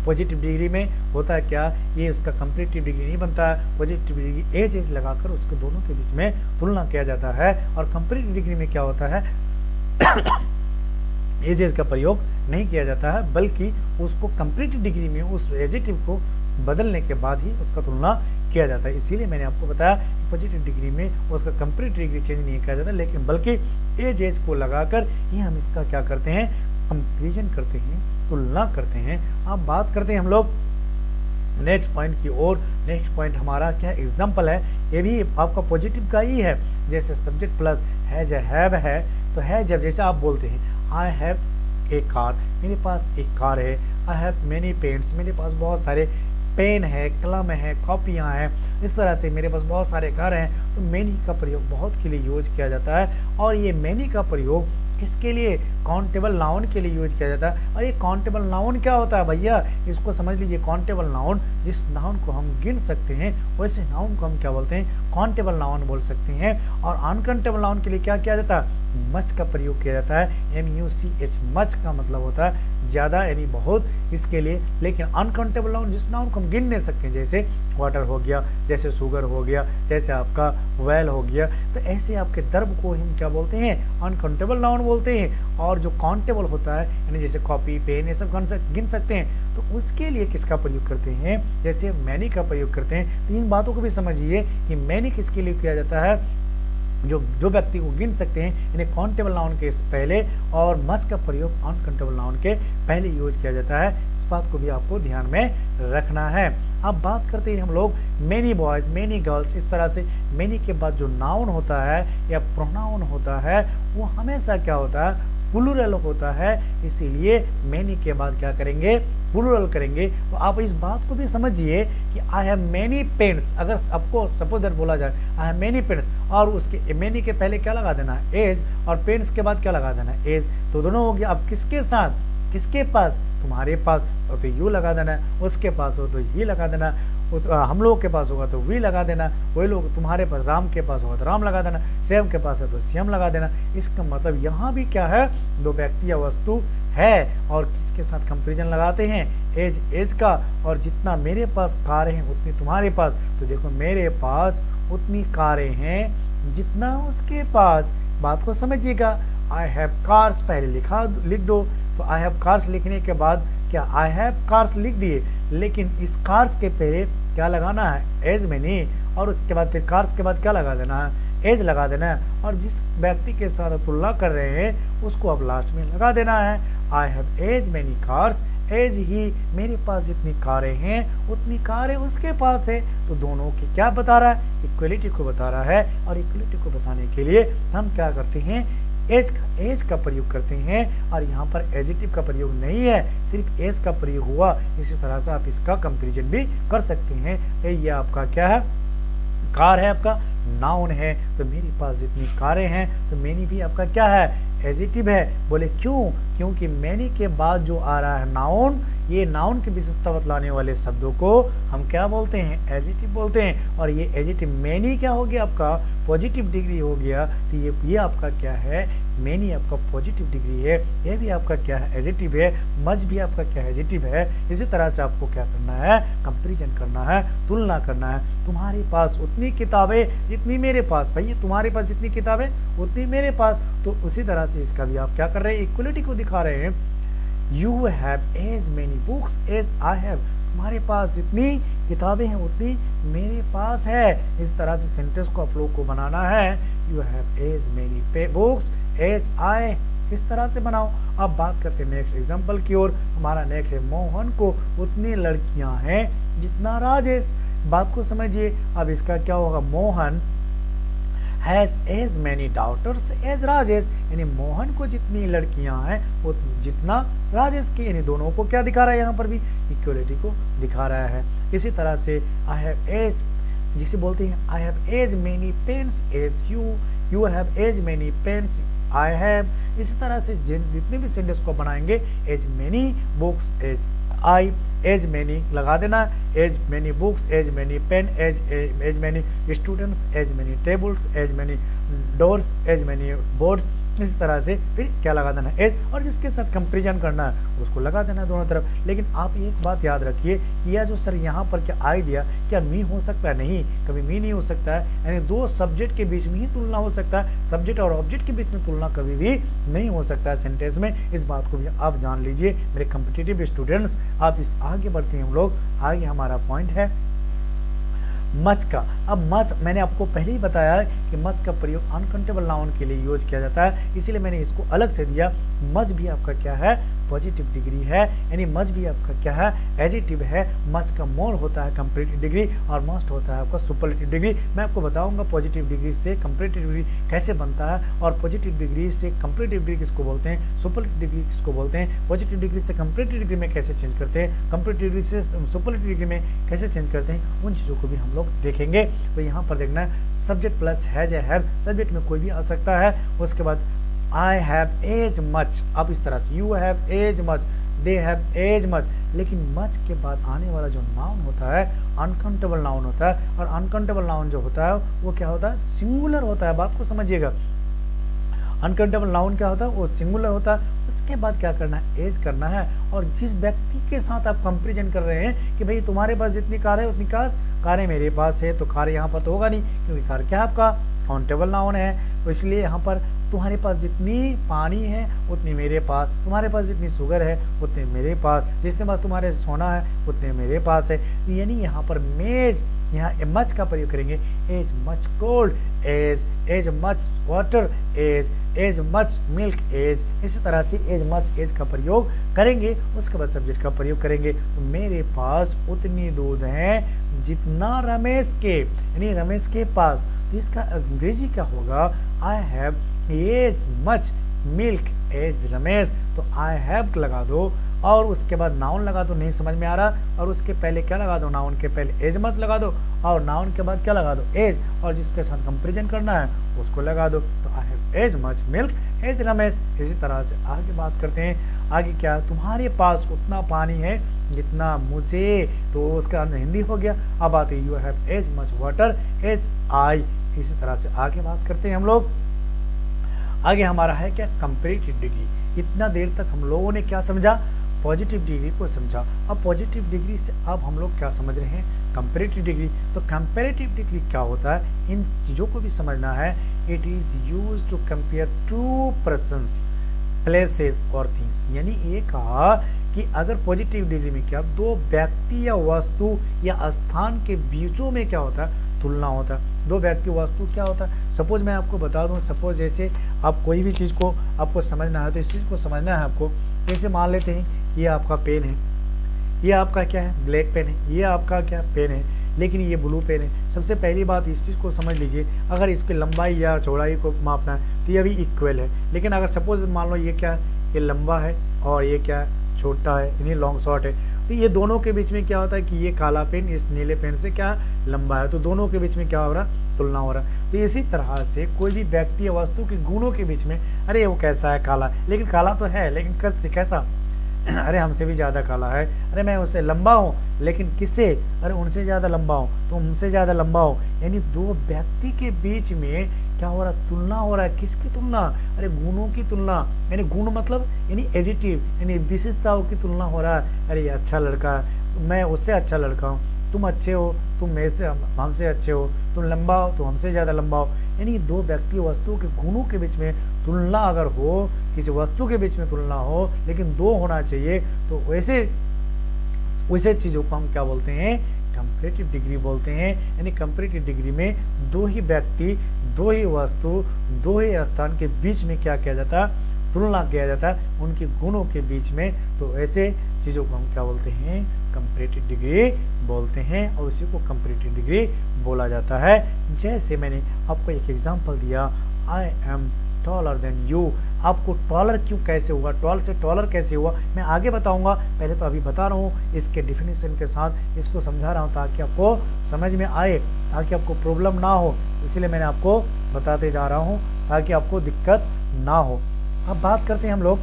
पॉजिटिव डिग्री में होता है क्या? ये उसका कंपैरेटिव डिग्री नहीं बनता है। पॉजिटिव डिग्री एज एज लगाकर उसके दोनों के बीच में तुलना किया जाता है। और कंपैरेटिव डिग्री में क्या होता है? एज एज का प्रयोग नहीं किया जाता है, बल्कि उसको कंपैरेटिव डिग्री में उस एडजेक्टिव को बदलने के बाद ही उसका तुलना किया जाता है। इसीलिए मैंने आपको बताया कि पॉजिटिव डिग्री में उसका कंपैरेटिव डिग्री चेंज नहीं किया जाता, लेकिन बल्कि एज एज को लगाकर ही हम इसका क्या करते हैं? कंपैरिजन करते हैं, तुलना करते हैं। अब बात करते हैं हम लोग नेक्स्ट पॉइंट की ओर। नेक्स्ट पॉइंट हमारा क्या एग्जाम्पल है? ये भी आपका पॉजिटिव का ही है। जैसे सब्जेक्ट प्लस हैज हैव है, तो है जब जैसे आप बोलते हैं आई हैव ए कार, मेरे पास एक कार है। आई हैव मेनी पेन्स, मेरे पास बहुत सारे पेन है, कलम है, कॉपियाँ हैं। इस तरह से मेरे पास बहुत सारे घर हैं। तो मैनी का प्रयोग बहुत के लिए यूज किया जाता है। और ये मैनी का प्रयोग किसके लिए? काउंटेबल नाउन के लिए यूज किया जाता है। और ये काउंटेबल नाउन क्या होता है भैया? इसको समझ लीजिए। काउंटेबल नाउन, जिस नाउन को हम गिन सकते हैं वैसे नाउन को हम क्या बोलते हैं? काउंटेबल नाउन बोल सकते हैं। और अनकाउंटेबल नाउन के लिए क्या किया जाता है? मच का प्रयोग किया जाता है। MUCH, मच का मतलब होता है ज़्यादा, यानी बहुत, इसके लिए। लेकिन अनकाउंटेबल नाउन, जिस नाउन को हम गिन नहीं सकते, जैसे वाटर हो गया, जैसे शुगर हो गया, जैसे आपका वेल हो गया, तो ऐसे आपके दर्ब को हम क्या बोलते हैं? अनकाउंटेबल नाउन बोलते हैं। और जो काउंटेबल होता है, यानी जैसे कॉपी, पेन, ये सब गिन सकते हैं, तो उसके लिए किसका प्रयोग करते हैं? जैसे मैनी का प्रयोग करते हैं। तो इन बातों को भी समझिए कि मैनी किसके लिए किया जाता है? जो व्यक्ति को गिन सकते हैं, यानी काउंटेबल नाउन के पहले, और मच का प्रयोग अनकाउंटेबल नाउन के पहले यूज किया जाता है। इस बात को भी आपको ध्यान में रखना है। अब बात करते हैं हम लोग मेनी बॉयज, मेनी गर्ल्स। इस तरह से मेनी के बाद जो नाउन होता है या प्रोनाउन होता है वो हमेशा क्या होता है? प्लूरल होता है। इसीलिए मेनी के बाद क्या करेंगे? प्लूरल करेंगे। तो आप इस बात को भी समझिए कि आई हैव मेनी पेन्स। अगर आपको सपोज दैट बोला जाए आई हैव मेनी पेन्स, और उसके मेनी के पहले क्या लगा देना है? एज, और पेन्स के बाद क्या लगा देना है? एज। तो दोनों हो गया। अब किसके साथ? किसके पास? तुम्हारे पास, और फिर यू लगा देना है। उसके पास हो तो ही लगा देना। हम लोग के पास होगा तो वी लगा देना। वही लोग तुम्हारे पास, राम के पास होगा तो राम लगा देना। श्याम के पास है तो श्याम लगा देना। इसका मतलब यहाँ भी क्या है? दो व्यक्ति या वस्तु है, और किसके साथ कंपैरिजन लगाते हैं? एज एज का। और जितना मेरे पास कारें हैं उतनी तुम्हारे पास। तो देखो मेरे पास उतनी कारें हैं जितना उसके पास। बात को समझिएगा। आई हैव कार्स पहले लिख दो। तो आई हैव कार्स लिखने के बाद क्या आई हैव कार्स लिख दिए, लेकिन इस कार्स के पहले क्या लगाना है? As many. और उसके बाद फिर कार्स के बाद क्या लगा देना है? एज लगा देना है। और जिस व्यक्ति के साथ तुलना कर रहे हैं उसको अब लास्ट में लगा देना है। I have as many cars, as he मेरे पास जितनी कारें हैं उतनी कारें उसके पास है। तो दोनों की क्या बता रहा है? इक्वलिटी को बता रहा है। और इक्वलिटी को बताने के लिए हम क्या करते हैं? एज का प्रयोग करते हैं। और यहाँ पर एडजेक्टिव का प्रयोग नहीं है, सिर्फ एज का प्रयोग हुआ। इसी तरह से आप इसका कंपैरिजन भी कर सकते हैं। ये आपका क्या है? कार है आपका नाउन है, तो मेरे पास जितनी कारें हैं तो मैनी भी आपका क्या है, एडजेक्टिव है। बोले क्यों? क्योंकि मैनी के बाद जो आ रहा है नाउन, ये नाउन की विशेषता बतलाने वाले शब्दों को हम क्या बोलते हैं, एडजेक्टिव बोलते हैं। और ये एडजेक्टिव मैनी क्या हो गया आपका, पॉजिटिव डिग्री हो गया। तो ये आपका क्या है, मैनी आपका पॉजिटिव डिग्री है, ये भी आपका क्या है, एडजेक्टिव है। मच भी आपका क्या है, एडजेक्टिव है। इसी तरह से आपको क्या करना है, कंपैरिजन करना है, तुलना करना है। तुम्हारे पास उतनी किताबें जितनी मेरे पास, भाई तुम्हारे पास जितनी किताबें उतनी मेरे पास, तो उसी तरह से इसका भी आप क्या कर रहे हैं, इक्वलिटी को दिखा रहे हैं। You have as many books as I have, तुम्हारे पास जितनी किताबें हैं उतनी मेरे पास है। इस तरह से सेंटेंस को आप लोग को बनाना है। You have as many books as I, किस तरह से बनाओ। अब बात करते हैं नेक्स्ट एग्जांपल की ओर। हमारा नेक्स्ट है, मोहन को उतनी लड़कियां हैं जितना राजेश। बात को समझिए। अब इसका क्या होगा, Mohan has as many daughters as Rajesh, यानी मोहन को जितनी लड़कियां हैं वो जितना राजेश की, यानी दोनों को क्या दिखा रहा है, यहाँ पर भी इक्वलिटी को दिखा रहा है। इसी तरह से आई हैव एज, जिसे बोलते हैं I have as many pens as you, you have as many pens I have. इसी तरह से जितने भी सेंटेंस को बनाएंगे, as many books as I, as many लगा देना, as many books, as many pen, as many students, as many tables, as many doors, as many boards. इस तरह से फिर क्या लगा देना, एज, और जिसके साथ कंपेरिजन करना है उसको लगा देना दोनों तरफ। लेकिन आप एक बात याद रखिए, यह जो सर यहाँ पर क्या आई दिया, क्या मी हो सकता है? नहीं, कभी मी नहीं हो सकता है। यानी दो सब्जेक्ट के बीच में ही तुलना हो सकता है, सब्जेक्ट और ऑब्जेक्ट के बीच में तुलना कभी भी नहीं हो सकता है सेंटेंस में। इस बात को भी आप जान लीजिए मेरे कॉम्पिटिटिव स्टूडेंट्स। आप इस आगे बढ़ते हैं हम लोग, आगे हमारा पॉइंट है मच का। अब मच मैंने आपको पहले ही बताया है कि मच का प्रयोग अनकाउंटेबल नाउन के लिए यूज किया जाता है, इसीलिए मैंने इसको अलग से दिया। मच भी आपका क्या है, पॉजिटिव डिग्री है, यानी मच भी आपका क्या है, एडजेक्टिव है। मच का मोर होता है कंपैरेटिव डिग्री और मस्ट होता है आपका सुपरलेटिव डिग्री। मैं आपको बताऊंगा पॉजिटिव डिग्री से कंपैरेटिव डिग्री कैसे बनता है, और पॉजिटिव डिग्री से कंपैरेटिव डिग्री किसको बोलते हैं, सुपरलेटिव डिग्री किसको बोलते हैं, पॉजिटिव डिग्री से कंपैरेटिव डिग्री में कैसे चेंज करते हैं, कंपैरेटिव डिग्री से सुपरलेटिव डिग्री में कैसे चेंज करते हैं, उन चीज़ों को भी हम लोग देखेंगे। तो यहाँ पर देखना है सब्जेक्ट प्लस हैज या हैव, सब्जेक्ट में कोई भी आ सकता है। उसके बाद आई हैव एज मच, अब इस तरह से you have as much, they have as much. लेकिन मच के बाद आने वाला जो नाउन होता है अनकाउंटेबल नाउन होता है, और अनकाउंटेबल नाउन जो होता है वो क्या होता है, सिंगुलर होता है। बात को समझिएगा, अनकाउंटेबल नाउन क्या होता है, वो सिंगुलर होता है। उसके बाद क्या करना है, एज करना है। और जिस व्यक्ति के साथ आप कंपेरिजन कर रहे हैं कि भाई तुम्हारे पास जितनी कार है उतनी कारें मेरे पास है, तो कार यहाँ पर तो होगा नहीं, क्योंकि कार क्या है आपका काउंटेबल नाउन है। तो इसलिए यहाँ पर तुम्हारे पास जितनी पानी है उतनी मेरे पास, तुम्हारे पास जितनी शुगर है उतने मेरे पास, जितने पास तुम्हारे सोना है उतने मेरे पास है। यानी यहाँ पर मेज, यहाँ मच का प्रयोग करेंगे, as much cold, as much water, as much milk, इसी तरह से एज मच एज का प्रयोग करेंगे। उसके बाद सब्जेक्ट का प्रयोग करेंगे, तो मेरे पास उतनी दूध है जितना रमेश के, यानी रमेश के पास। तो इसका अंग्रेजी क्या होगा, I have as much milk as Ramesh. तो आई हैव लगा दो और उसके बाद नाउन लगा दो, नहीं समझ में आ रहा, और उसके पहले क्या लगा दो, नाउन के पहले एज मच लगा दो, और नाउन के बाद क्या लगा दो, एज, और जिसके साथ कंपेरिजन करना है उसको लगा दो। तो I have as much milk as Ramesh. इसी तरह से आगे बात करते हैं। आगे क्या, तुम्हारे पास उतना पानी है जितना मुझे, तो उसका हिंदी हो गया। अब आते हैं you have as much water as I. इसी तरह से आगे बात करते हैं हम लोग। आगे हमारा है क्या, कंपैरेटिव डिग्री। इतना देर तक हम लोगों ने क्या समझा, पॉजिटिव डिग्री को समझा। अब पॉजिटिव डिग्री से अब हम लोग क्या समझ रहे हैं, कंपैरेटिव डिग्री। तो कंपैरेटिव डिग्री क्या होता है, इन चीज़ों को भी समझना है। It is used to compare two persons, places और थिंग्स। यानी ये कहा कि अगर पॉजिटिव डिग्री में क्या, दो व्यक्ति या वस्तु या स्थान के बीचों में क्या होता है, तुलना होता है। दो व्यक्ति वस्तु क्या होता है, सपोज मैं आपको बता दूं, सपोज जैसे आप कोई भी चीज़ को आपको समझना है, तो इस चीज़ को समझना है आपको। जैसे मान लेते हैं ये आपका पेन है, ये आपका क्या है, ब्लैक पेन है, ये आपका क्या पेन है, लेकिन ये ब्लू पेन है। सबसे पहली बात इस चीज़ को समझ लीजिए, अगर इसकी लंबाई या चौड़ाई को मापना है तो ये भी इक्वल है। लेकिन अगर सपोज मान लो ये क्या है, ये लंबा है और ये क्या है, छोटा है, यानी लॉन्ग शॉर्ट है। तो ये दोनों के बीच में क्या होता है कि ये काला पेन इस नीले पेन से क्या लंबा है, तो दोनों के बीच में क्या हो रहा है, तुलना हो रहा है। तो इसी तरह से कोई भी व्यक्ति या वस्तु के गुणों के बीच में, अरे वो कैसा है, काला, लेकिन काला तो है, लेकिन कैसा, अरे हमसे भी ज़्यादा काला है, अरे मैं उससे लंबा हूँ, लेकिन किससे, अरे उनसे ज़्यादा लंबा हूँ, तो उनसे ज़्यादा लंबा हूँ। यानी दो व्यक्ति के बीच में क्या हो रहा है, तुलना हो रहा है। किसकी तुलना, अरे गुणों की तुलना, यानी गुण मतलब यानी एडिटिव, यानी विशेषताओं की तुलना हो रहा है। अरे ये अच्छा लड़का है, मैं उससे अच्छा लड़का हूँ, तुम अच्छे हो, तुम मेरे से हमसे अच्छे हो, तुम लंबा हो, तुम हमसे ज़्यादा लंबा हो। यानी दो व्यक्ति वस्तुओं के गुणों के बीच में तुलना अगर हो, किसी वस्तु के बीच में तुलना हो, लेकिन दो होना चाहिए, तो वैसे चीज़ों को हम क्या बोलते हैं, कंपैरेटिव डिग्री बोलते हैं। यानी कंपैरेटिव डिग्री में दो ही व्यक्ति, दो ही वस्तु, दो ही स्थान के बीच में क्या किया जाता है, तुलना किया जाता है उनके गुणों के बीच में। तो ऐसे चीज़ों को हम क्या बोलते हैं, कंपैरेटिव डिग्री बोलते हैं, और उसी को कंपैरेटिव डिग्री बोला जाता है। जैसे मैंने आपको एक एग्जांपल दिया, आई एम टॉलर देन यू। आपको टॉलर क्यों कैसे हुआ, टॉल से टॉलर कैसे हुआ, मैं आगे बताऊंगा, पहले तो अभी बता रहा हूँ इसके डिफिनीशन के साथ, इसको समझा रहा हूँ ताकि आपको समझ में आए, ताकि आपको प्रॉब्लम ना हो, इसीलिए मैंने आपको बताते जा रहा हूँ ताकि आपको दिक्कत ना हो। अब बात करते हैं हम लोग,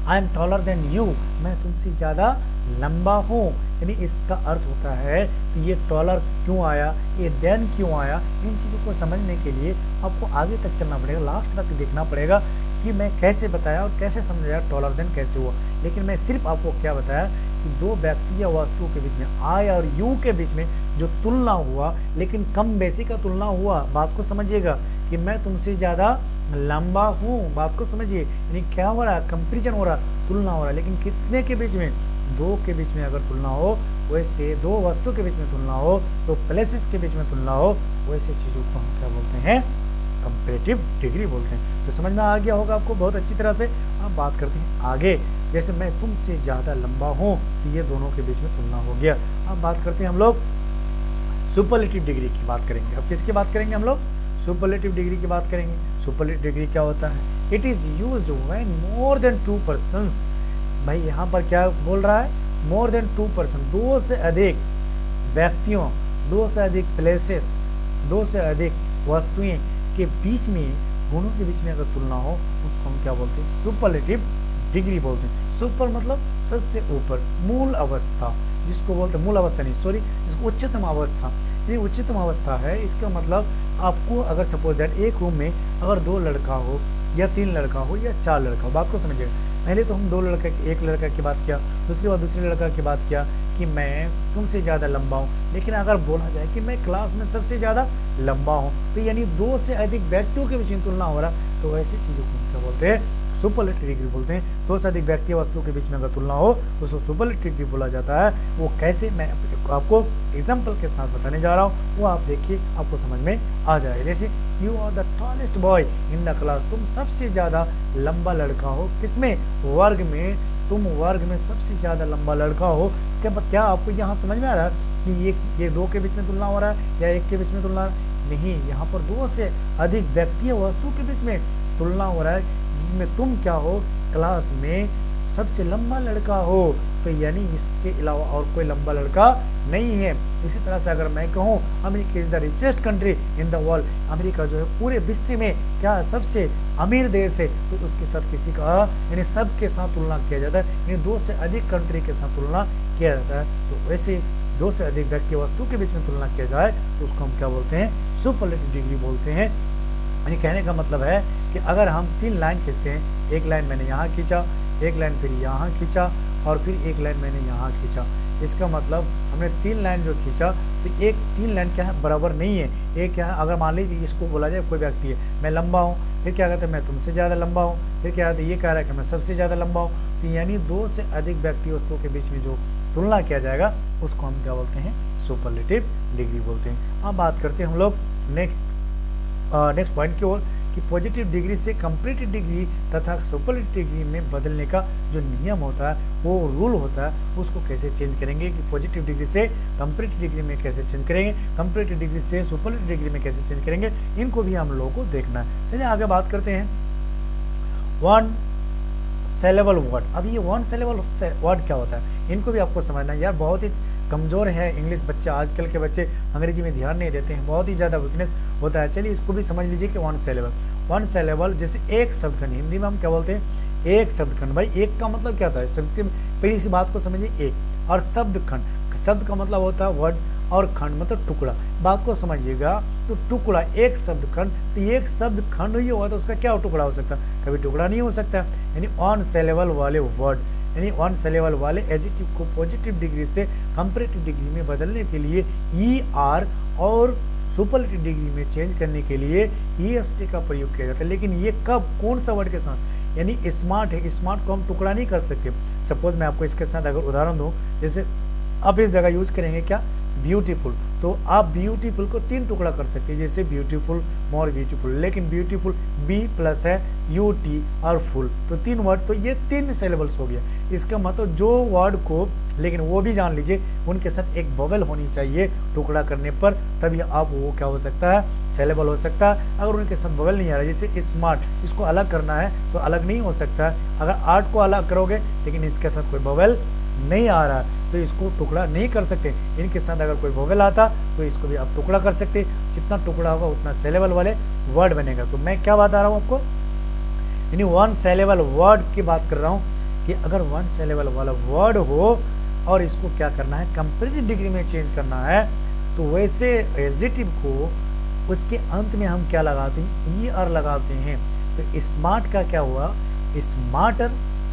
आई एम टॉलर देन यू, मैं तुमसे ज़्यादा लंबा हूँ। यानी इसका अर्थ होता है कि ये टॉलर क्यों आया, ये देन क्यों आया, इन चीज़ों को समझने के लिए आपको आगे तक चलना पड़ेगा, लास्ट तक देखना पड़ेगा कि मैं कैसे बताया और कैसे समझाया टॉलर देन कैसे हुआ। लेकिन मैं सिर्फ आपको क्या बताया कि दो व्यक्ति या वस्तुओं के बीच में, आई और यू के बीच में जो तुलना हुआ, लेकिन कम बेसी का तुलना हुआ। बात को समझिएगा कि मैं तुमसे ज़्यादा लंबा हूँ, बात को समझिए, यानी क्या हो रहा है, कंपेरिजन हो रहा, तुलना हो रहा है, लेकिन कितने के बीच में, दो के बीच में अगर तुलना हो, वैसे दो वस्तु के बीच में तुलना हो, तो प्लेसेस के बीच में तुलना हो, वैसे चीज़ों को हम क्या बोलते हैं, कंपैरेटिव डिग्री बोलते हैं। तो समझ में आ गया होगा आपको बहुत अच्छी तरह से। अब बात करते हैं आगे, जैसे मैं तुमसे ज़्यादा लंबा हूँ, तो ये दोनों के बीच में तुलना हो गया। अब बात करते हैं हम लोग सुपरलेटिव डिग्री की बात करेंगे। अब किसकी बात करेंगे हम लोग, सुपरलेटिव डिग्री की बात करेंगे। सुपरलेटिव डिग्री क्या होता है, it is used when more than 2 persons. भाई यहाँ पर क्या बोल रहा है, मोर देन 2 पर्सन, दो से अधिक व्यक्तियों, दो से अधिक प्लेसेस, दो से अधिक वस्तुएं के बीच में, गुणों के बीच में अगर तुलना हो, उसको हम क्या बोलते हैं, सुपरलेटिव डिग्री बोलते हैं। सुपर मतलब सबसे ऊपर, मूल अवस्था जिसको बोलते हैं, मूल अवस्था नहीं सॉरी, इसको उच्चतम अवस्था, ये उच्चतम अवस्था है। इसका मतलब आपको अगर सपोज दैट एक रूम में अगर 2 लड़का हो या 3 लड़का हो या 4 लड़का हो, बात को समझिएगा। पहले तो हम 2 लड़का, एक लड़का की बात किया, दूसरी बार दूसरे लड़का की बात किया कि मैं तुमसे ज़्यादा लंबा हूँ, लेकिन अगर बोला जाए कि मैं क्लास में सबसे ज़्यादा लंबा हूँ, तो यानी 2 से अधिक व्यक्तियों के बीच में तुलना हो रहा, तो ऐसी चीज़ों को क्या बोलते हैं, सुपरलेटिव डिग्री बोलते हैं। 2 से अधिक व्यक्ति वस्तुओं के बीच में अगर तुलना हो, तो उसको सुपरलेटिव डिग्री बोला जाता है। वो कैसे, मैं आपको एग्जाम्पल के साथ बताने जा रहा हूँ, वो आप देखिए, आपको समझ में आ जाएगा। जैसे you are the tallest boy in the class, तुम सबसे ज़्यादा लंबा लड़का हो, किसमें, वर्ग में, तुम वर्ग में सबसे ज़्यादा लंबा लड़का हो। क्या आपको यहाँ समझ में आ रहा है कि ये 2 के बीच में तुलना हो रहा है या 1 के बीच में तुलना नहीं, यहाँ पर 2 से अधिक व्यक्ति या वस्तु के बीच में तुलना हो रहा है, जिसमें तुम क्या हो, क्लास में सबसे लंबा लड़का हो। तो यानी इसके अलावा और कोई लंबा लड़का नहीं है। इसी तरह से अगर मैं कहूँ America is the richest country in the world, America जो है पूरे विश्व में क्या सबसे अमीर देश है, तो उसके साथ किसी का यानी सब के साथ तुलना किया जाता है, यानी 2 से अधिक कंट्री के साथ तुलना किया जाता है। तो वैसे 2 से अधिक व्यक्ति वस्तु के बीच में तुलना किया जाए, तो उसको हम क्या बोलते हैं, सुपरलेटिव डिग्री बोलते हैं। यानी कहने का मतलब है कि अगर हम 3 लाइन खींचते हैं, एक लाइन मैंने यहाँ खींचा, एक लाइन फिर यहाँ खींचा, और फिर एक लाइन मैंने यहाँ खींचा, इसका मतलब हमने 3 लाइन जो खींचा, तो 3 लाइन क्या है, बराबर नहीं है। एक क्या है, अगर मान लीजिए इसको बोला जाए कोई व्यक्ति है, मैं लंबा हूँ, फिर क्या कहते हैं, मैं तुमसे ज़्यादा लंबा हूँ, फिर क्या कहते हैं, ये कह रहा है कि मैं सबसे ज़्यादा लंबा हूँ। तो यानी 2 से अधिक व्यक्ति वस्तुओं के बीच में जो तुलना किया जाएगा, उसको हम क्या बोलते हैं, सुपरलेटिव डिग्री बोलते हैं। अब बात करते हैं हम लोग नेक्स्ट पॉइंट की ओर, कि पॉजिटिव डिग्री से कंपैरेटिव डिग्री तथा सुपरलेटिव डिग्री में बदलने का जो नियम होता है, वो रूल होता है, उसको कैसे चेंज करेंगे, कि पॉजिटिव डिग्री से कंपैरेटिव डिग्री में कैसे चेंज करेंगे, कंपैरेटिव डिग्री से सुपरलेटिव डिग्री में कैसे चेंज करेंगे, इनको भी हम लोगों को देखना है। चलिए आगे बात करते हैं। 1 सेलेबल वर्ड। अब ये वन सेलेबल वर्ड क्या होता है, इनको भी आपको समझना है यार। बहुत ही कमज़ोर है इंग्लिश बच्चे, आजकल के बच्चे अंग्रेजी में ध्यान नहीं देते हैं, बहुत ही ज़्यादा वीकनेस होता है। चलिए इसको भी समझ लीजिए कि वन सेलेबल जैसे एक शब्द खंड, हिंदी में हम क्या बोलते हैं, एक शब्द खंड। भाई एक का मतलब क्या होता है, सबसे पहली सी बात को समझिए, एक। और शब्द खंड, शब्द का मतलब होता है वर्ड, और खंड मतलब टुकड़ा। बात को समझिएगा, तो टुकड़ा एक शब्द खंड, तो एक शब्द खंड ही हुआ तो उसका क्या टुकड़ा हो सकता है, कभी टुकड़ा नहीं हो सकता। यानी वन सेलेबल वाले वर्ड, यानी वन सेलेबल वाले एडजेक्टिव को पॉजिटिव डिग्री से कंपैरेटिव डिग्री में बदलने के लिए ER और सुपरलेटिव डिग्री में चेंज करने के लिए EST का प्रयोग किया जाता है। लेकिन ये कब, कौन सा वर्ड के साथ, यानी स्मार्ट है, स्मार्ट को हम टुकड़ा नहीं कर सकते। सपोज मैं आपको इसके साथ अगर उदाहरण दूं, जैसे आप इस जगह यूज करेंगे क्या, ब्यूटीफुल, तो आप ब्यूटीफुल को 3 टुकड़ा कर सकते हैं, जैसे ब्यूटीफुल, मोर ब्यूटीफुल। लेकिन ब्यूटीफुल B प्लस है UT और फुल, तो 3 वर्ड, तो ये 3 सिलेबल्स हो गया। इसका मतलब जो वर्ड को, लेकिन वो भी जान लीजिए उनके साथ एक बवल होनी चाहिए टुकड़ा करने पर, तभी आप वो क्या हो सकता है, सिलेबल हो सकता है। अगर उनके साथ बवल नहीं आ रहा, जैसे स्मार्ट, इसको अलग करना है तो अलग नहीं हो सकता है। अगर आर्ट को अलग करोगे लेकिन इसके साथ कोई बवल नहीं आ रहा तो इसको टुकड़ा नहीं कर सकते। इनके साथ अगर कोई वोवेल आता तो इसको भी आप टुकड़ा कर सकते। जितना टुकड़ा होगा उतना सेलेबल वाले वर्ड बनेगा। तो मैं क्या बता रहा हूँ आपको, यानी वन सेलेबल वर्ड की बात कर रहा हूँ कि अगर वन सेलेबल वाला वर्ड हो और इसको क्या करना है, कंपैरेटिव डिग्री में चेंज करना है, तो वैसे एडजेक्टिव को उसके अंत में हम क्या लगाते हैं, ER लगाते हैं। तो स्मार्ट का क्या हुआ, स्मार्टर,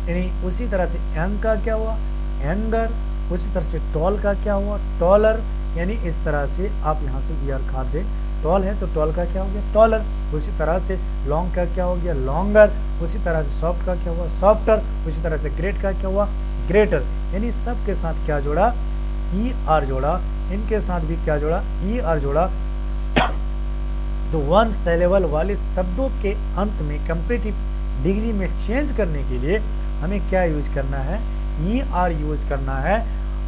यानी उसी तरह से यंग का क्या हुआ, यंगर, उसी तरह से टॉल का क्या हुआ, टॉलर, यानी इस तरह से आप यहाँ से ER काट दें, टॉल है तो टॉल का क्या हो गया, टॉलर। उसी तरह से लॉन्ग का क्या हो गया, लॉन्गर। उसी तरह से सॉफ्ट का क्या हुआ, सॉफ्टर। उसी तरह से ग्रेट का क्या हुआ, ग्रेटर। यानी सब के साथ क्या जोड़ा, ER जोड़ा। इनके साथ भी क्या जोड़ा, ER जोड़ा। तो वन सेलेबल वाले शब्दों के अंत में कंपैरेटिव डिग्री में चेंज करने के लिए हमें क्या यूज करना है, ER यूज करना है।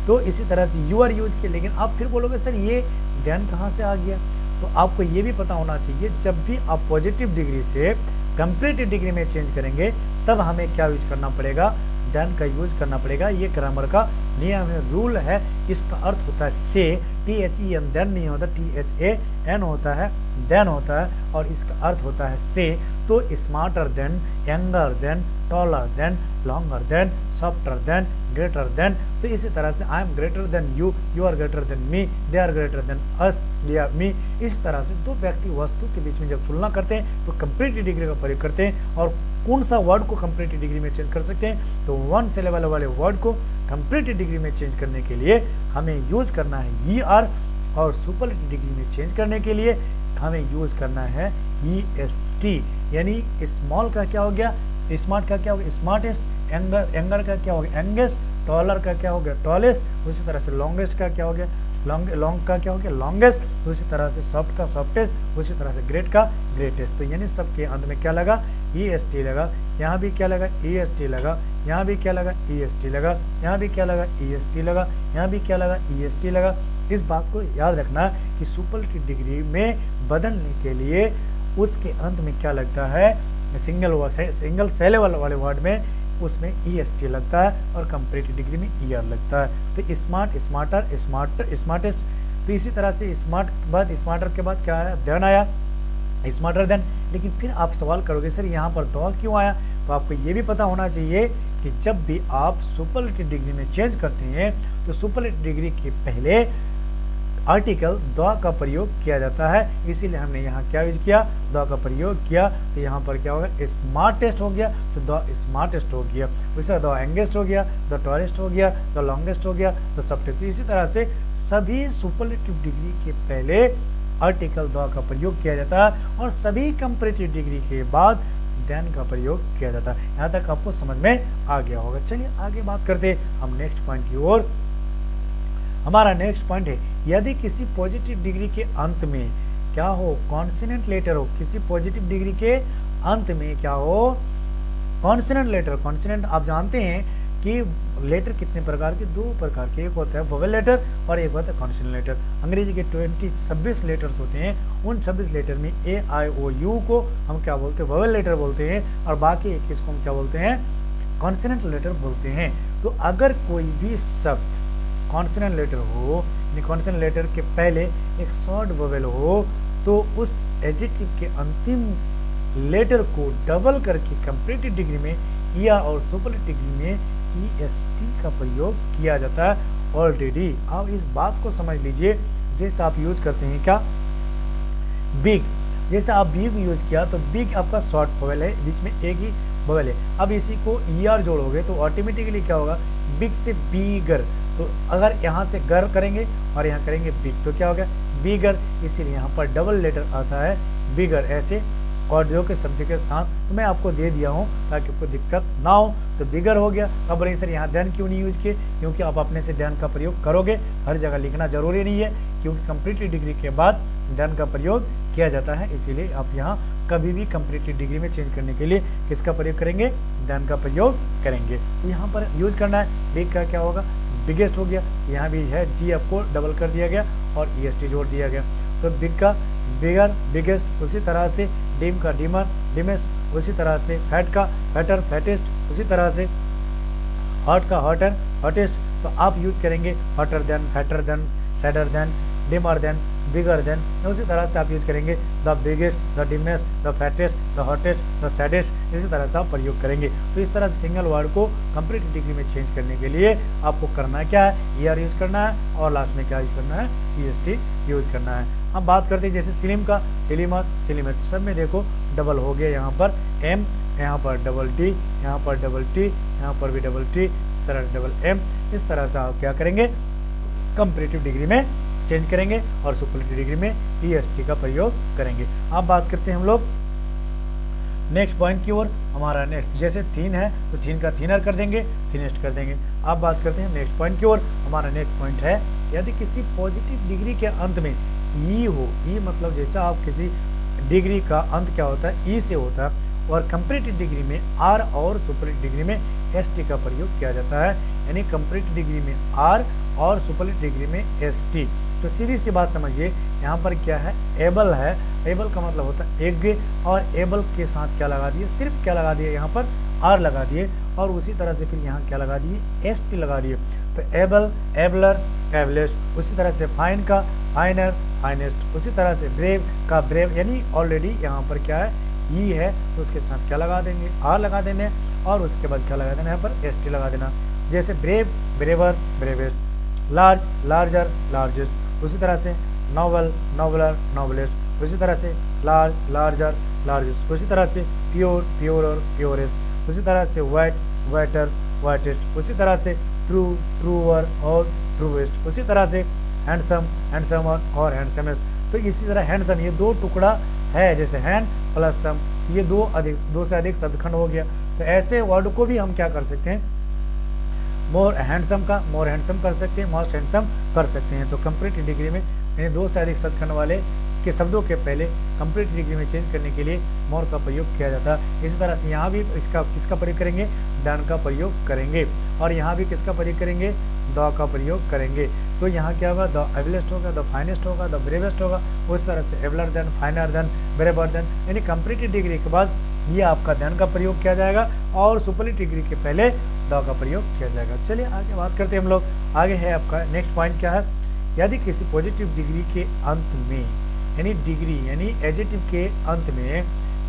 तो इसी तरह से UR यूज किया। लेकिन आप फिर बोलोगे सर ये देन कहाँ से आ गया, तो आपको ये भी पता होना चाहिए जब भी आप पॉजिटिव डिग्री से कंपैरेटिव डिग्री में चेंज करेंगे तब हमें क्या यूज करना पड़ेगा, देन का यूज करना पड़ेगा। ये ग्रामर का नियम है, रूल है। इसका अर्थ होता है से, THEN, देन नहीं होता, THAN होता है, देन होता है, और इसका अर्थ होता है से। तो smarter than, younger than, taller than, longer than, softer than, greater than. तो इसी तरह से I am greater than you, you are greater than me, they are greater than us, they are me. इस तरह से दो व्यक्ति वस्तु के बीच में जब तुलना करते हैं तो कंपैरेटिव डिग्री का प्रयोग करते हैं। और कौन सा वर्ड को कंपैरेटिव डिग्री में चेंज कर सकते हैं, तो वन सिलेबल वाले वर्ड को कंपैरेटिव डिग्री में चेंज करने के लिए हमें यूज करना है ER, और सुपरलेटिव डिग्री में चेंज करने के लिए हमें यूज करना है EST। यानी स्मॉल का क्या हो गया, स्मार्ट का क्या हो गया, स्मार्टेस्ट। एंगर का क्या हो गया, यंगेस्ट। टॉलर का क्या हो गया, टॉलेस्ट। उसी तरह से लॉन्गेस्ट का क्या हो गया, लॉन्ग का क्या हो गया, लॉन्गेस्ट। उसी तरह से सॉफ्ट का सॉफ्टेस्ट। उसी तरह से ग्रेट का ग्रेटेस्ट। तो यानी सबके अंत में क्या लगा, EST लगा। यहाँ भी क्या लगा, EST लगा। यहाँ भी क्या लगा, EST लगा। यहाँ भी क्या लगा, EST लगा। यहाँ भी क्या लगा, EST लगा। इस बात को याद रखना कि सुपरलेटिव डिग्री में बदलने के लिए उसके अंत में क्या लगता है, सिंगल सेलेबल वाले वर्ड में उसमें EST लगता है, और कंपैरेटिव डिग्री में ER लगता है। तो स्मार्ट, स्मार्टर, स्मार्टेस्ट। तो इसी तरह से स्मार्ट बाद, स्मार्टर के बाद क्या आया, देन आया, स्मार्टर देन। लेकिन फिर आप सवाल करोगे सर यहाँ पर तो क्यों आया, तो आपको ये भी पता होना चाहिए कि जब भी आप सुपरलेटिव डिग्री में चेंज करते हैं तो सुपरलेटिव डिग्री के पहले आर्टिकल द का प्रयोग किया जाता है। इसीलिए हमने यहाँ क्या यूज किया, द का प्रयोग किया। तो यहाँ पर क्या होगा, स्मार्टेस्ट हो गया तो द स्मार्टेस्ट हो गया। उससे द यंगेस्ट हो गया, द टॉलेस्ट हो गया, द लॉन्गेस्ट हो गया, द सॉफ्टेस्ट। इसी तरह से सभी सुपरलेटिव डिग्री के पहले आर्टिकल द का प्रयोग किया जाता है, और सभी कंपैरेटिव डिग्री के बाद देन का प्रयोग किया जाता है। यहाँ तक आपको समझ में आ गया होगा। चलिए आगे बात करते हैं हम नेक्स्ट पॉइंट की ओर। हमारा नेक्स्ट पॉइंट है, यदि किसी पॉजिटिव डिग्री के अंत में क्या हो, कॉन्सोनेंट लेटर हो। किसी पॉजिटिव डिग्री के अंत में क्या हो, कॉन्सोनेंट लेटर। कॉन्सोनेंट आप जानते हैं कि लेटर कितने प्रकार के, 2 प्रकार के, एक होता है वोवेल लेटर और एक होता है कॉन्सोनेंट लेटर। अंग्रेजी के 26 लेटर्स होते हैं। उन 26 लेटर में A I O U को हम क्या बोलते हैं, वोवेल लेटर बोलते हैं, और बाकी 21 को हम क्या बोलते हैं, कॉन्सोनेंट लेटर बोलते हैं। तो अगर कोई भी शब्द कॉन्सोनेंट लेटर हो, यानी कॉन्सोनेंट लेटर के पहले एक शॉर्ट वोवेल हो, तो उस एडजेक्टिव के अंतिम लेटर को डबल करके कंपैरेटिव डिग्री में या और सुपरलेटिव डिग्री में EST का प्रयोग किया जाता है ऑलरेडी। आप इस बात को समझ लीजिए, जैसे आप यूज करते हैं क्या, बिग, जैसे आप बिग यूज किया तो बिग आपका शॉर्ट वोवेल है, बीच में एक ही वोवेल है। अब इसी को ER जोड़ोगे तो ऑटोमेटिकली क्या होगा, बिग से बीगर। तो अगर यहाँ से गर करेंगे और यहाँ करेंगे बिग तो क्या हो गया, बीगर। इसीलिए यहाँ पर डबल लेटर आता है बिगर, ऐसे ऑडियो के शब्द के साथ। तो मैं आपको दे दिया हूँ ताकि आपको दिक्कत ना हो। तो बिगर हो गया। अब रही सर यहाँ देन क्यों नहीं यूज किए, क्योंकि आप अपने से देन का प्रयोग करोगे, हर जगह लिखना जरूरी नहीं है, क्योंकि कंप्लीट डिग्री के बाद देन का प्रयोग किया जाता है। इसीलिए आप यहाँ कभी भी कंप्लीट डिग्री में चेंज करने के लिए किसका प्रयोग करेंगे, देन का प्रयोग करेंगे। तो यहाँ पर यूज करना है, बिग का क्या होगा, बिगेस्ट हो गया। यहाँ भी है जी आपको डबल कर दिया गया और EST जोड़ दिया गया। तो बिग का बिगर, बिगेस्ट, उसी तरह से डिम का डिमर, डिमेस्ट, उसी तरह से फैट का फैटर, फैटेस्ट, उसी तरह से हॉट का हॉटर, हॉटेस्ट। तो आप यूज करेंगे hotter than, fatter than, sadder than, dimmer than, bigger than. उसी तरह से आप यूज करेंगे the biggest, the dimmest, the fattest, the hottest, the saddest. इसी तरह से आप प्रयोग करेंगे। तो इस तरह से सिंगल वर्ड को कंप्लीट डिग्री में चेंज करने के लिए आपको करना क्या है, ER यूज करना है और लास्ट में क्या यूज करना है, EST यूज करना है। हम बात करते हैं जैसे सिलिम का, सिलिमर, सिलिमर, सब में देखो डबल हो गया। यहाँ पर M, यहाँ पर डबल D, यहाँ पर डबल T, यहाँ पर भी डबल T, इस तरह डबल M। इस तरह से आप क्या करेंगे, कंपैरेटिव डिग्री में चेंज करेंगे और सुपरलेटिव डिग्री में EST का प्रयोग करेंगे। अब बात करते हैं हम लोग नेक्स्ट पॉइंट की ओर। हमारा नेक्स्ट जैसे थीन है तो थीन का थीनर कर देंगे, थीनेस्ट कर देंगे। अब बात करते हैं नेक्स्ट पॉइंट की ओर। हमारा नेक्स्ट पॉइंट है, यदि किसी पॉजिटिव डिग्री के अंत में ई हो, ई मतलब जैसा आप किसी डिग्री का अंत क्या होता है, ई से होता है, और कंपैरेटिव डिग्री में R और सुपरलेटिव डिग्री में ST का प्रयोग किया जाता है। यानी कंपैरेटिव डिग्री में R और सुपरलेटिव डिग्री में ST। तो सीधी सी बात समझिए, यहाँ पर क्या है, एबल है। एबल का मतलब होता है एग, और एबल के साथ क्या लगा दिए, सिर्फ क्या लगा दिए, यहाँ पर R लगा दिए, और उसी तरह से फिर यहाँ क्या लगा दिए, ST लगा दिए। तो एबल, एबलर, एबलेस्ट। उसी तरह से फाइन का फाइनर, फाइनेस्ट। उसी तरह से ब्रेव का ब्रेव। यानी ऑलरेडी यहाँ पर क्या है, ई है, तो उसके साथ क्या लगा देंगे, R लगा देंगे, और उसके बाद क्या लगा देना, यहाँ पर ST लगा देना। जैसे brave, braver, bravest. Large, larger, largest. उसी तरह से नॉवल, नॉवलर, नॉवलेस्ट। उसी तरह से लार्ज, लार्जर, लार्जेस्ट। उसी तरह से प्योर, प्योरर, प्योरेस्ट। उसी तरह से वाइट, वाइटर, वाइटेस्ट। उसी तरह से ट्रू, ट्रूअर और ट्रूएस्ट। उसी तरह से हैंडसम, हैंडसमर और हैंडसमेस्ट। तो इसी तरह हैंडसम ये दो टुकड़ा है, जैसे हैंड प्लस सम, ये दो से अधिक शब्दखंड हो गया। तो ऐसे वर्ड को भी हम क्या कर सकते हैं, मोर हैंडसम का मोर हैंडसम कर सकते हैं, मोस्ट हैंडसम कर सकते हैं। तो कंप्लीट डिग्री में यानी दो से अधिक शब्दखंड वाले के शब्दों के पहले कंप्लीट डिग्री में चेंज करने के लिए मोर का प्रयोग किया जाता है। इसी तरह से यहाँ भी किसका प्रयोग करेंगे, देन का प्रयोग करेंगे, और यहाँ भी किसका प्रयोग करेंगे, द का प्रयोग करेंगे। तो यहाँ क्या होगा, द एबलेस्ट होगा, द फाइनेस्ट होगा, द ब्रेवेस्ट होगा। उस तरह से abler than, finer than, braver than. यानी कंप्लीट डिग्री के बाद ये आपका देन का प्रयोग किया जाएगा, और सुपरलेटिव डिग्री के पहले द का प्रयोग किया जाएगा। चलिए आगे बात करते हैं हम लोग। आगे है आपका नेक्स्ट पॉइंट क्या है, यदि किसी पॉजिटिव डिग्री के अंत में, यानी डिग्री यानी एडजेक्टिव के अंत में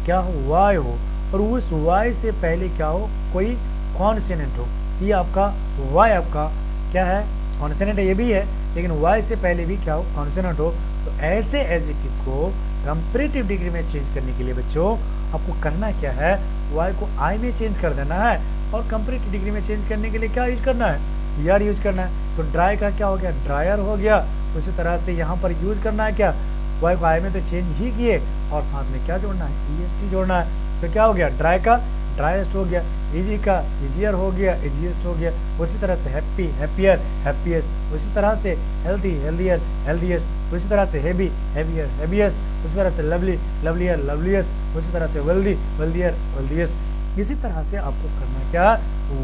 क्या हो, वाई हो, और उस वाई से पहले क्या हो, कोई कॉन्सोनेंट हो। ये आपका वाई आपका क्या है, कॉन्सोनेंट है, ये भी है, लेकिन वाई से पहले भी क्या हो, कॉन्सोनेंट हो। तो ऐसे एडजेक्टिव को कंपैरेटिव डिग्री में चेंज करने के लिए बच्चों आपको करना क्या है, वाई को आई में चेंज कर देना है, और कंपैरेटिव डिग्री में चेंज करने के लिए क्या यूज करना है, ER यूज करना है। तो ड्राई का क्या हो गया, ड्रायर हो गया। उसी तरह से यहाँ पर यूज करना है क्या, वाई को आई में तो चेंज ही किए, और साथ में क्या जोड़ना है, EST जोड़ना है। तो क्या हो गया, ड्राई का ड्राइएस्ट हो गया, इजी का इजियर हो गया, इजिएस्ट हो गया। उसी तरह से हैप्पी, हैप्पियर, हैप्पीएस्ट। उसी तरह से हेल्थी, हेल्दियर, हेल्दीएस्ट। उसी तरह से हैवी, हैवियर, हैवीएस्ट। उसी तरह से लवली, लवलियर, लवलीएस्ट। उसी तरह से वेल्दी, वेल्दियर, वेल्दीएस्ट। इसी तरह से आपको करना क्या,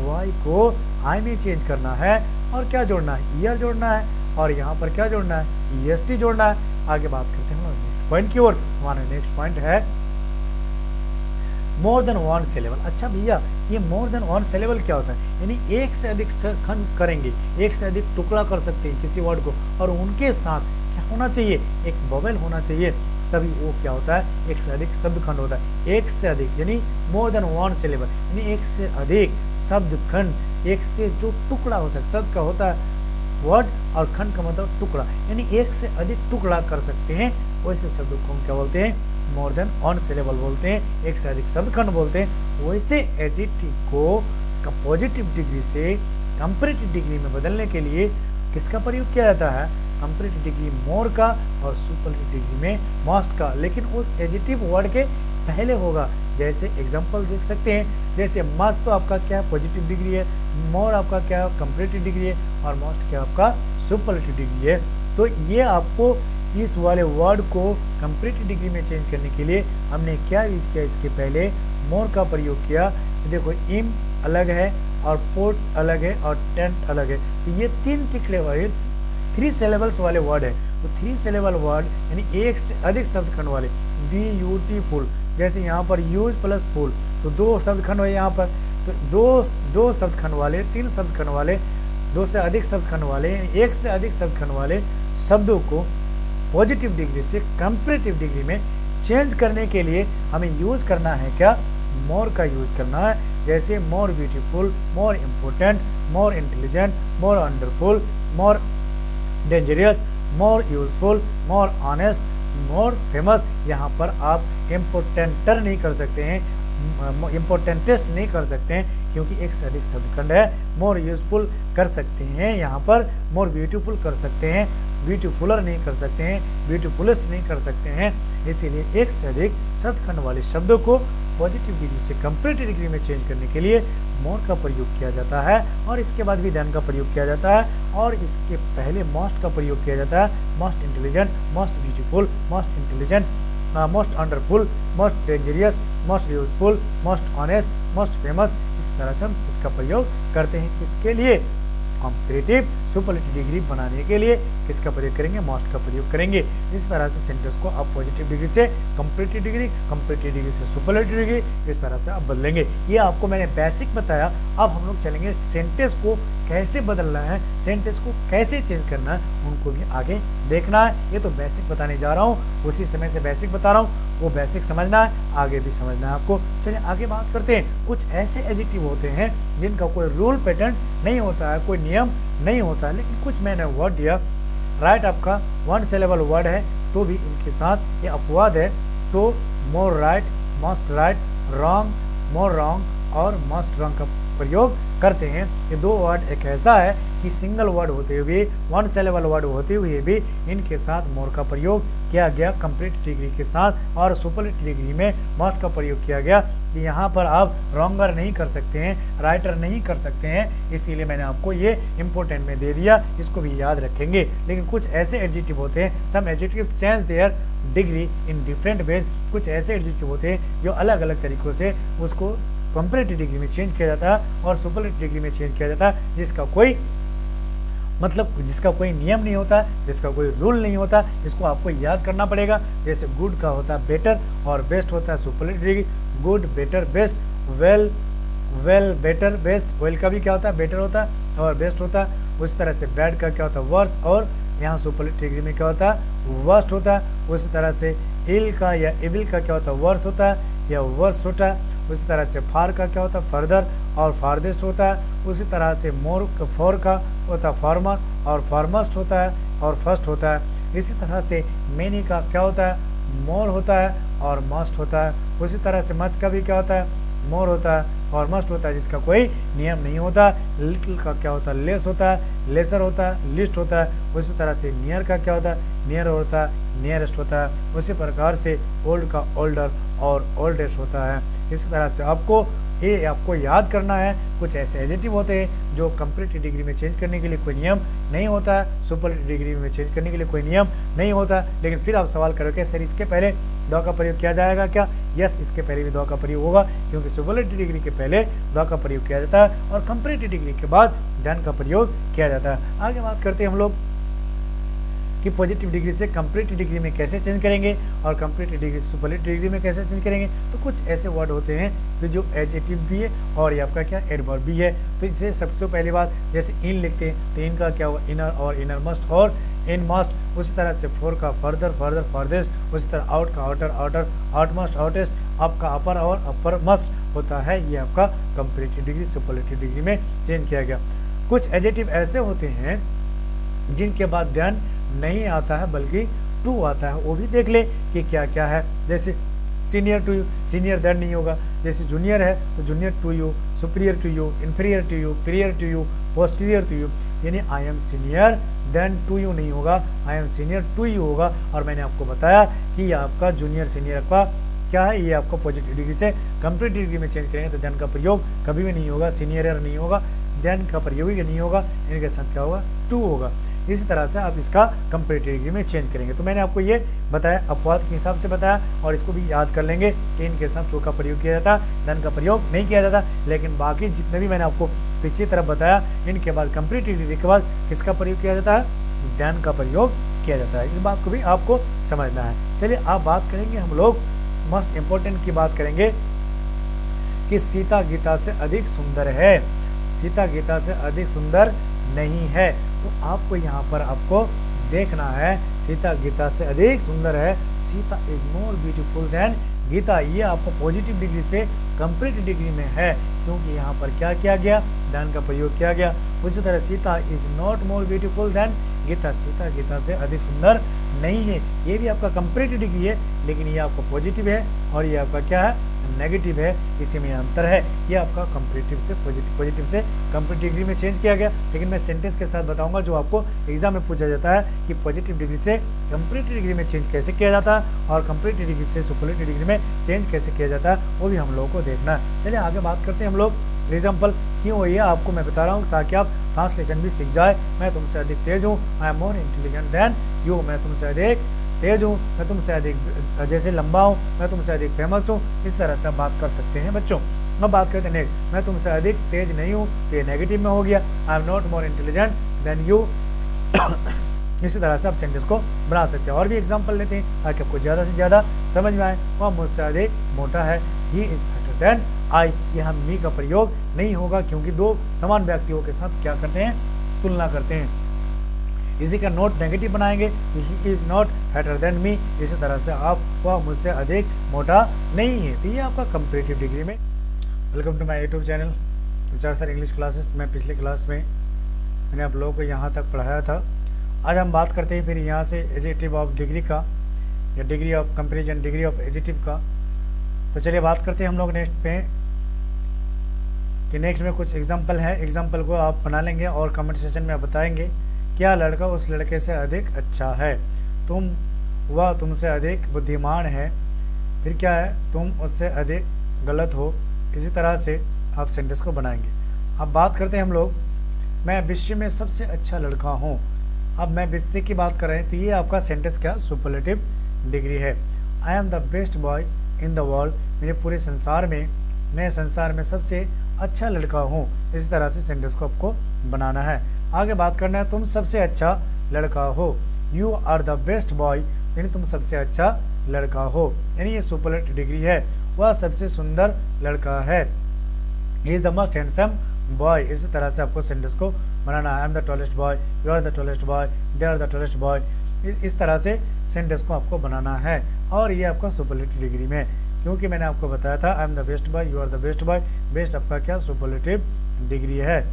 वाई को आई में चेंज करना है, और क्या जोड़ना है, ER जोड़ना है, और यहाँ पर क्या जोड़ना है, EST जोड़ना है। आगे बात करते हैं नेक्स्ट पॉइंट की ओर। हमारा नेक्स्ट पॉइंट है, मोर देन वन सिलेबल। अच्छा भैया, ये मोर देन वन सिलेबल क्या होता है? यानी एक से अधिक खंड करेंगे, एक से अधिक टुकड़ा कर सकते हैं किसी वर्ड को, और उनके साथ क्या होना चाहिए? एक वोवेल होना चाहिए, तभी वो क्या होता है? एक से अधिक शब्द खंड होता है। एक से अधिक यानी मोर देन वन सिलेबल, यानी एक से अधिक शब्द खंड, एक से जो टुकड़ा हो सकता, शब्द का होता है वर्ड और खंड का मतलब टुकड़ा, यानी एक से अधिक टुकड़ा कर सकते हैं, वैसे शब्द को हम क्या बोलते हैं? मोर देन वन सिलेबल बोलते हैं, एक से अधिक शब्द खंड बोलते हैं। वैसे एडजेक्टिव को पॉजिटिव डिग्री से कंपैरेटिव डिग्री में बदलने के लिए किसका प्रयोग किया जाता है? कंपैरेटिव डिग्री मोर का और सुपरलेटिव डिग्री में मस्ट का, लेकिन उस एडजेक्टिव वर्ड के पहले होगा। जैसे एग्जांपल देख सकते हैं, जैसे मस्ट तो आपका क्या है? पॉजिटिव डिग्री है, मोर आपका क्या है? कंपैरेटिव डिग्री है, और मस्ट क्या आपका? सुपरलेटिव डिग्री है। तो ये आपको इस वाले वर्ड को कंपैरेटिव डिग्री में चेंज करने के लिए हमने क्या यूज किया? इसके पहले मोर का प्रयोग किया। देखो इम अलग है और पोर्ट अलग है और टेंट अलग है, तो ये तीन टिकड़े वाले 3 सिलेबल्स वाले वर्ड है। तो 3 सिलेबल वर्ड यानी एक से अधिक शब्द खंड वाले, ब्यूटीफुल, जैसे यहाँ पर यूज प्लस फुल, तो 2 शब्द खंड है यहाँ पर, तो दो शब्द खंड वाले, 3 शब्द खंड वाले, 2 से अधिक शब्द खंड वाले, एक से अधिक शब्द खंड वाले शब्दों को पॉजिटिव डिग्री से कंपैरेटिव डिग्री में चेंज करने के लिए हमें यूज करना है क्या? मोर का यूज करना है। जैसे more beautiful, more important, more intelligent, more wonderful, more dangerous, more useful, more honest, more famous. यहाँ पर आप इम्पोर्टेंटर नहीं कर सकते हैं, इम्पोर्टेंटेस्ट नहीं कर सकते हैं, क्योंकि एक से अधिक शब्द खंड है। मोर यूजफुल कर सकते हैं, यहाँ पर मोर ब्यूटीफुल कर सकते हैं, ब्यूटीफुलर नहीं कर सकते हैं, ब्यूटीफुलेस्ट नहीं कर सकते हैं। इसीलिए एक से अधिक शब्द खंड वाले शब्दों को पॉजिटिव डिग्री से कंपैरेटिव डिग्री में चेंज करने के लिए मोर का प्रयोग किया जाता है, और इसके बाद भी देन का प्रयोग किया जाता है, और इसके पहले मोस्ट का प्रयोग किया जाता है। Most intelligent, most beautiful, most intelligent, most wonderful, most dangerous, most useful, most honest, most famous. इस तरह से हम इसका प्रयोग करते हैं। इसके लिए कंपैरेटिव सुपरलेटिव डिग्री बनाने के लिए किसका प्रयोग करेंगे? मोस्ट का प्रयोग करेंगे। इस तरह से सेंटेंस को आप पॉजिटिव डिग्री से कंपैरेटिव डिग्री, कंपैरेटिव डिग्री से सुपरलेटिव डिग्री, इस तरह से आप बदलेंगे। ये आपको मैंने बेसिक बताया। अब हम लोग चलेंगे सेंटेंस को कैसे बदलना है, सेंटेंस को कैसे चेंज करना है, उनको भी आगे देखना है। ये तो बेसिक बताने जा रहा हूँ, उसी समय से बेसिक बता रहा हूँ, वो बेसिक समझना है, आगे भी समझना है आपको। चलिए आगे बात करते हैं। कुछ ऐसे एडजेक्टिव होते हैं जिनका कोई रूल पैटर्न नहीं होता है, कोई नियम नहीं होता है, लेकिन कुछ मैंने वर्ड दिया, राइट आपका 1 सिलेबल वर्ड है, तो भी इनके साथ ये अपवाद है, तो more right, must right, wrong, more wrong और मस्ट रॉन्ग का प्रयोग करते हैं। ये 2 वर्ड एक ऐसा है कि सिंगल वर्ड होते हुए, 1 सिलेबल वर्ड होते हुए भी इनके साथ मोर का प्रयोग किया गया कंपैरेटिव डिग्री के साथ, और सुपरलेटिव डिग्री में मस्ट का प्रयोग किया गया। कि यहाँ पर आप रॉन्गर नहीं कर सकते हैं, राइटर नहीं कर सकते हैं, इसीलिए मैंने आपको ये इंपॉर्टेंट में दे दिया, इसको भी याद रखेंगे। लेकिन कुछ ऐसे एडजेक्टिव होते हैं, some adjectives change their degree in different ways, कुछ ऐसे एडजेक्टिव होते हैं जो अलग अलग तरीकों से उसको कंपैरेटिव डिग्री में चेंज किया जाता है और सुपरलेटिव डिग्री में चेंज किया जाता है, जिसका कोई मतलब जिसका कोई नियम नहीं होता, जिसका कोई रूल नहीं होता, इसको आपको याद करना पड़ेगा। जैसे गुड का होता है बेटर और बेस्ट होता है superlative degree, good, better, best, well, well, better, best, well का भी क्या होता है? बेटर होता है और बेस्ट होता है। उसी तरह से बैड का क्या होता है? वर्स, और यहाँ सुपरलेटिव डिग्री में क्या होता है? वर्स्ट होता है। उसी तरह से इल का या एविल का क्या होता है? वर्स होता है या वर्स होता है। उसी तरह से फार का क्या होता है? फर्दर और फारदेस्ट होता है। उसी तरह से मोर फॉर का होता है फार्मर और फार्मस्ट होता है और फर्स्ट होता है। इसी तरह से मेनी का क्या होता है? मोर होता है और मस्ट होता है। उसी तरह से मच का भी क्या होता है? मोर होता है और मस्ट होता है, जिसका कोई नियम नहीं होता। लिटिल का क्या होता है? लेस होता है, लेसर होता है, लिस्ट होता है। उसी तरह से नियर का क्या होता है? नियर होता है, नियरेस्ट होता है। उसी प्रकार से ओल्ड का ओल्डर और ओल्डेस्ट होता है। इसी तरह से आपको याद करना है। कुछ ऐसे एडजेक्टिव होते हैं जो कंपैरेटिव डिग्री में चेंज करने के लिए कोई नियम नहीं होता है, सुपरलेटिव डिग्री में चेंज करने के लिए कोई नियम नहीं होता। लेकिन फिर आप सवाल करोगे सर इसके पहले द का प्रयोग किया जाएगा क्या? यस, इसके पहले भी द का प्रयोग होगा, क्योंकि सुपरलेटिव डिग्री के पहले द का प्रयोग किया जाता है और कंपैरेटिव डिग्री के बाद देन का प्रयोग किया जाता है। आगे बात करते हैं हम लोग कि पॉजिटिव डिग्री से कंपैरेटिव डिग्री में कैसे चेंज करेंगे और कंपैरेटिव डिग्री से सुपरलेटिव डिग्री में कैसे चेंज करेंगे। तो कुछ ऐसे वर्ड होते हैं कि जो एडजेक्टिव भी है और ये आपका क्या एडवर्ब भी है। तो इससे सबसे पहली बात जैसे इन लिखते हैं तो इनका क्या हुआ इनर और इनर मस्ट और इन मस्ट। उसी तरह से फोर का फर्दर फर्दर फर्देस्ट, उसी तरह आउट का outer outer out must outest, up का अपर और अपर मस्ट होता है। ये आपका कंपैरेटिव डिग्री सुपरलेटिव डिग्री में चेंज किया गया। कुछ एडजेक्टिव ऐसे होते हैं जिनके बाद देन नहीं आता है बल्कि टू आता है, वो भी देख ले कि क्या क्या है। जैसे senior to you, senior than नहीं होगा। जैसे जूनियर है तो junior to you, superior to you, inferior to you, prior to you, posterior to you. यानी I am senior than to you नहीं होगा, I am senior to you होगा। और मैंने आपको बताया कि ये आपका जूनियर सीनियर का क्या है, ये आपको पॉजिटिव डिग्री से कंपैरेटिव डिग्री में चेंज करेंगे तो देन का प्रयोग कभी भी नहीं होगा, सीनियर नहीं होगा, देन का प्रयोग ही नहीं होगा, इनके साथ क्या होगा टू होगा। इसी तरह से आप इसका कंपैरेटिव डिग्री में चेंज करेंगे। तो मैंने आपको ये बताया, अपवाद के हिसाब से बताया और इसको भी याद कर लेंगे कि इनके साथ टू का प्रयोग किया जाता है, देन का प्रयोग नहीं किया जाता। लेकिन बाकी जितने भी मैंने आपको पिछली तरफ बताया इनके बाद कंपैरेटिव डिग्री के बाद किसका प्रयोग किया जाता है, देन का प्रयोग किया जाता है। इस बात को भी आपको समझना है। चलिए आप बात करेंगे, हम लोग मोस्ट इंपोर्टेंट की बात करेंगे कि सीता गीता से अधिक सुंदर है। सीता गीता से अधिक सुंदर नहीं है। तो आपको यहाँ पर आपको देखना है सीता गीता से अधिक सुंदर है। Sita is more beautiful than Geeta. ये आपको पॉजिटिव डिग्री से कंपैरेटिव डिग्री में है क्योंकि यहाँ पर क्या किया गया, देन का प्रयोग किया गया। उसी तरह Sita is not more beautiful than Geeta. Sita Geeta से अधिक सुंदर नहीं है। ये भी आपका कंपैरेटिव डिग्री है लेकिन ये आपका पॉजिटिव है और ये आपका क्या है नेगेटिव है, इसी में अंतर है। ये आपका कंपैरेटिव से पॉजिटिव से कंपैरेटिव डिग्री में चेंज किया गया। लेकिन मैं सेंटेंस के साथ बताऊंगा जो आपको एग्जाम में पूछा जाता है कि पॉजिटिव डिग्री से कंपैरेटिव डिग्री में चेंज कैसे किया जाता है और कंपैरेटिव डिग्री से सुपरलेटिव डिग्री में चेंज कैसे किया जाता है, वो भी हम लोगों को देखना है। चलिए आगे बात करते हैं हम लोग। एग्जाम्पल क्यों ये आपको मैं बता रहा हूँ ताकि आप ट्रांसलेशन भी सीख जाए। मैं तुमसे अधिक तेज हूँ, I am more intelligent then you. मैं तुमसे अधिक तेज हूँ, मैं तुमसे अधिक जैसे लंबा हूँ, मैं तुमसे अधिक फेमस हूँ। इस तरह से आप बात कर सकते हैं बच्चों। अब बात करते हैं नेक्स्ट, मैं तुमसे अधिक तेज नहीं हूँ, तो ये नेगेटिव में हो गया। आई am not more intelligent then you. इसी तरह से आप सेंटेंस को बना सकते हैं। और भी एग्जाम्पल लेते हैं ताकि आपको ज़्यादा से ज़्यादा समझ में आए। वह मुझसे अधिक मोटा है, he is better than I. यहाँ मी का प्रयोग नहीं होगा क्योंकि दो समान व्यक्तियों के साथ क्या करते हैं, तुलना करते हैं। इसी का नोट नेगेटिव बनाएंगे, ही is not better than me. इसी तरह से आप वह मुझसे अधिक मोटा नहीं है। तो ये आपका कंपैरेटिव डिग्री में। Welcome to my YouTube channel Vichar sir English classes. मैं पिछले क्लास में मैंने आप लोगों को यहाँ तक पढ़ाया था। आज हम बात करते हैं फिर यहाँ से एडजेक्टिव ऑफ डिग्री का या degree of comparison, degree of adjective का। तो चलिए बात करते हैं हम लोग नेक्स्ट पे कि नेक्स्ट में कुछ एग्जाम्पल है। एग्जाम्पल को आप बना लेंगे और कमेंट सेशन में आप बताएंगे क्या लड़का उस लड़के से अधिक अच्छा है, वह तुमसे अधिक बुद्धिमान है, फिर क्या है, तुम उससे अधिक गलत हो। इसी तरह से आप सेंटेंस को बनाएंगे। अब बात करते हैं हम लोग, मैं विश्व में सबसे अच्छा लड़का हूँ। अब मैं विश्व की बात कर रहे हैं तो ये आपका सेंटेंस क्या सुपरलेटिव डिग्री है। I am the best boy in the world. मेरे पूरे संसार में, मैं संसार में सबसे अच्छा लड़का हूँ। इस तरह से सेंटेंस को आपको बनाना है। आगे बात करना है, तुम सबसे अच्छा लड़का हो। You are the best boy, यानी तुम सबसे अच्छा लड़का हो, यानी ये सुपरलेटिव डिग्री है। वह सबसे सुंदर लड़का है, he is the most handsome boy. इसी तरह से आपको सेंटेंस को बनाना है। I am the tallest boy, you are the tallest boy, they are the tallest boy. इस तरह से सेंटेंस को आपको बनाना है और ये आपका सुपरलेटिव डिग्री में, क्योंकि मैंने आपको बताया था I am the best boy, you are the best boy. Best आपका क्या सुपरलेटिव डिग्री है।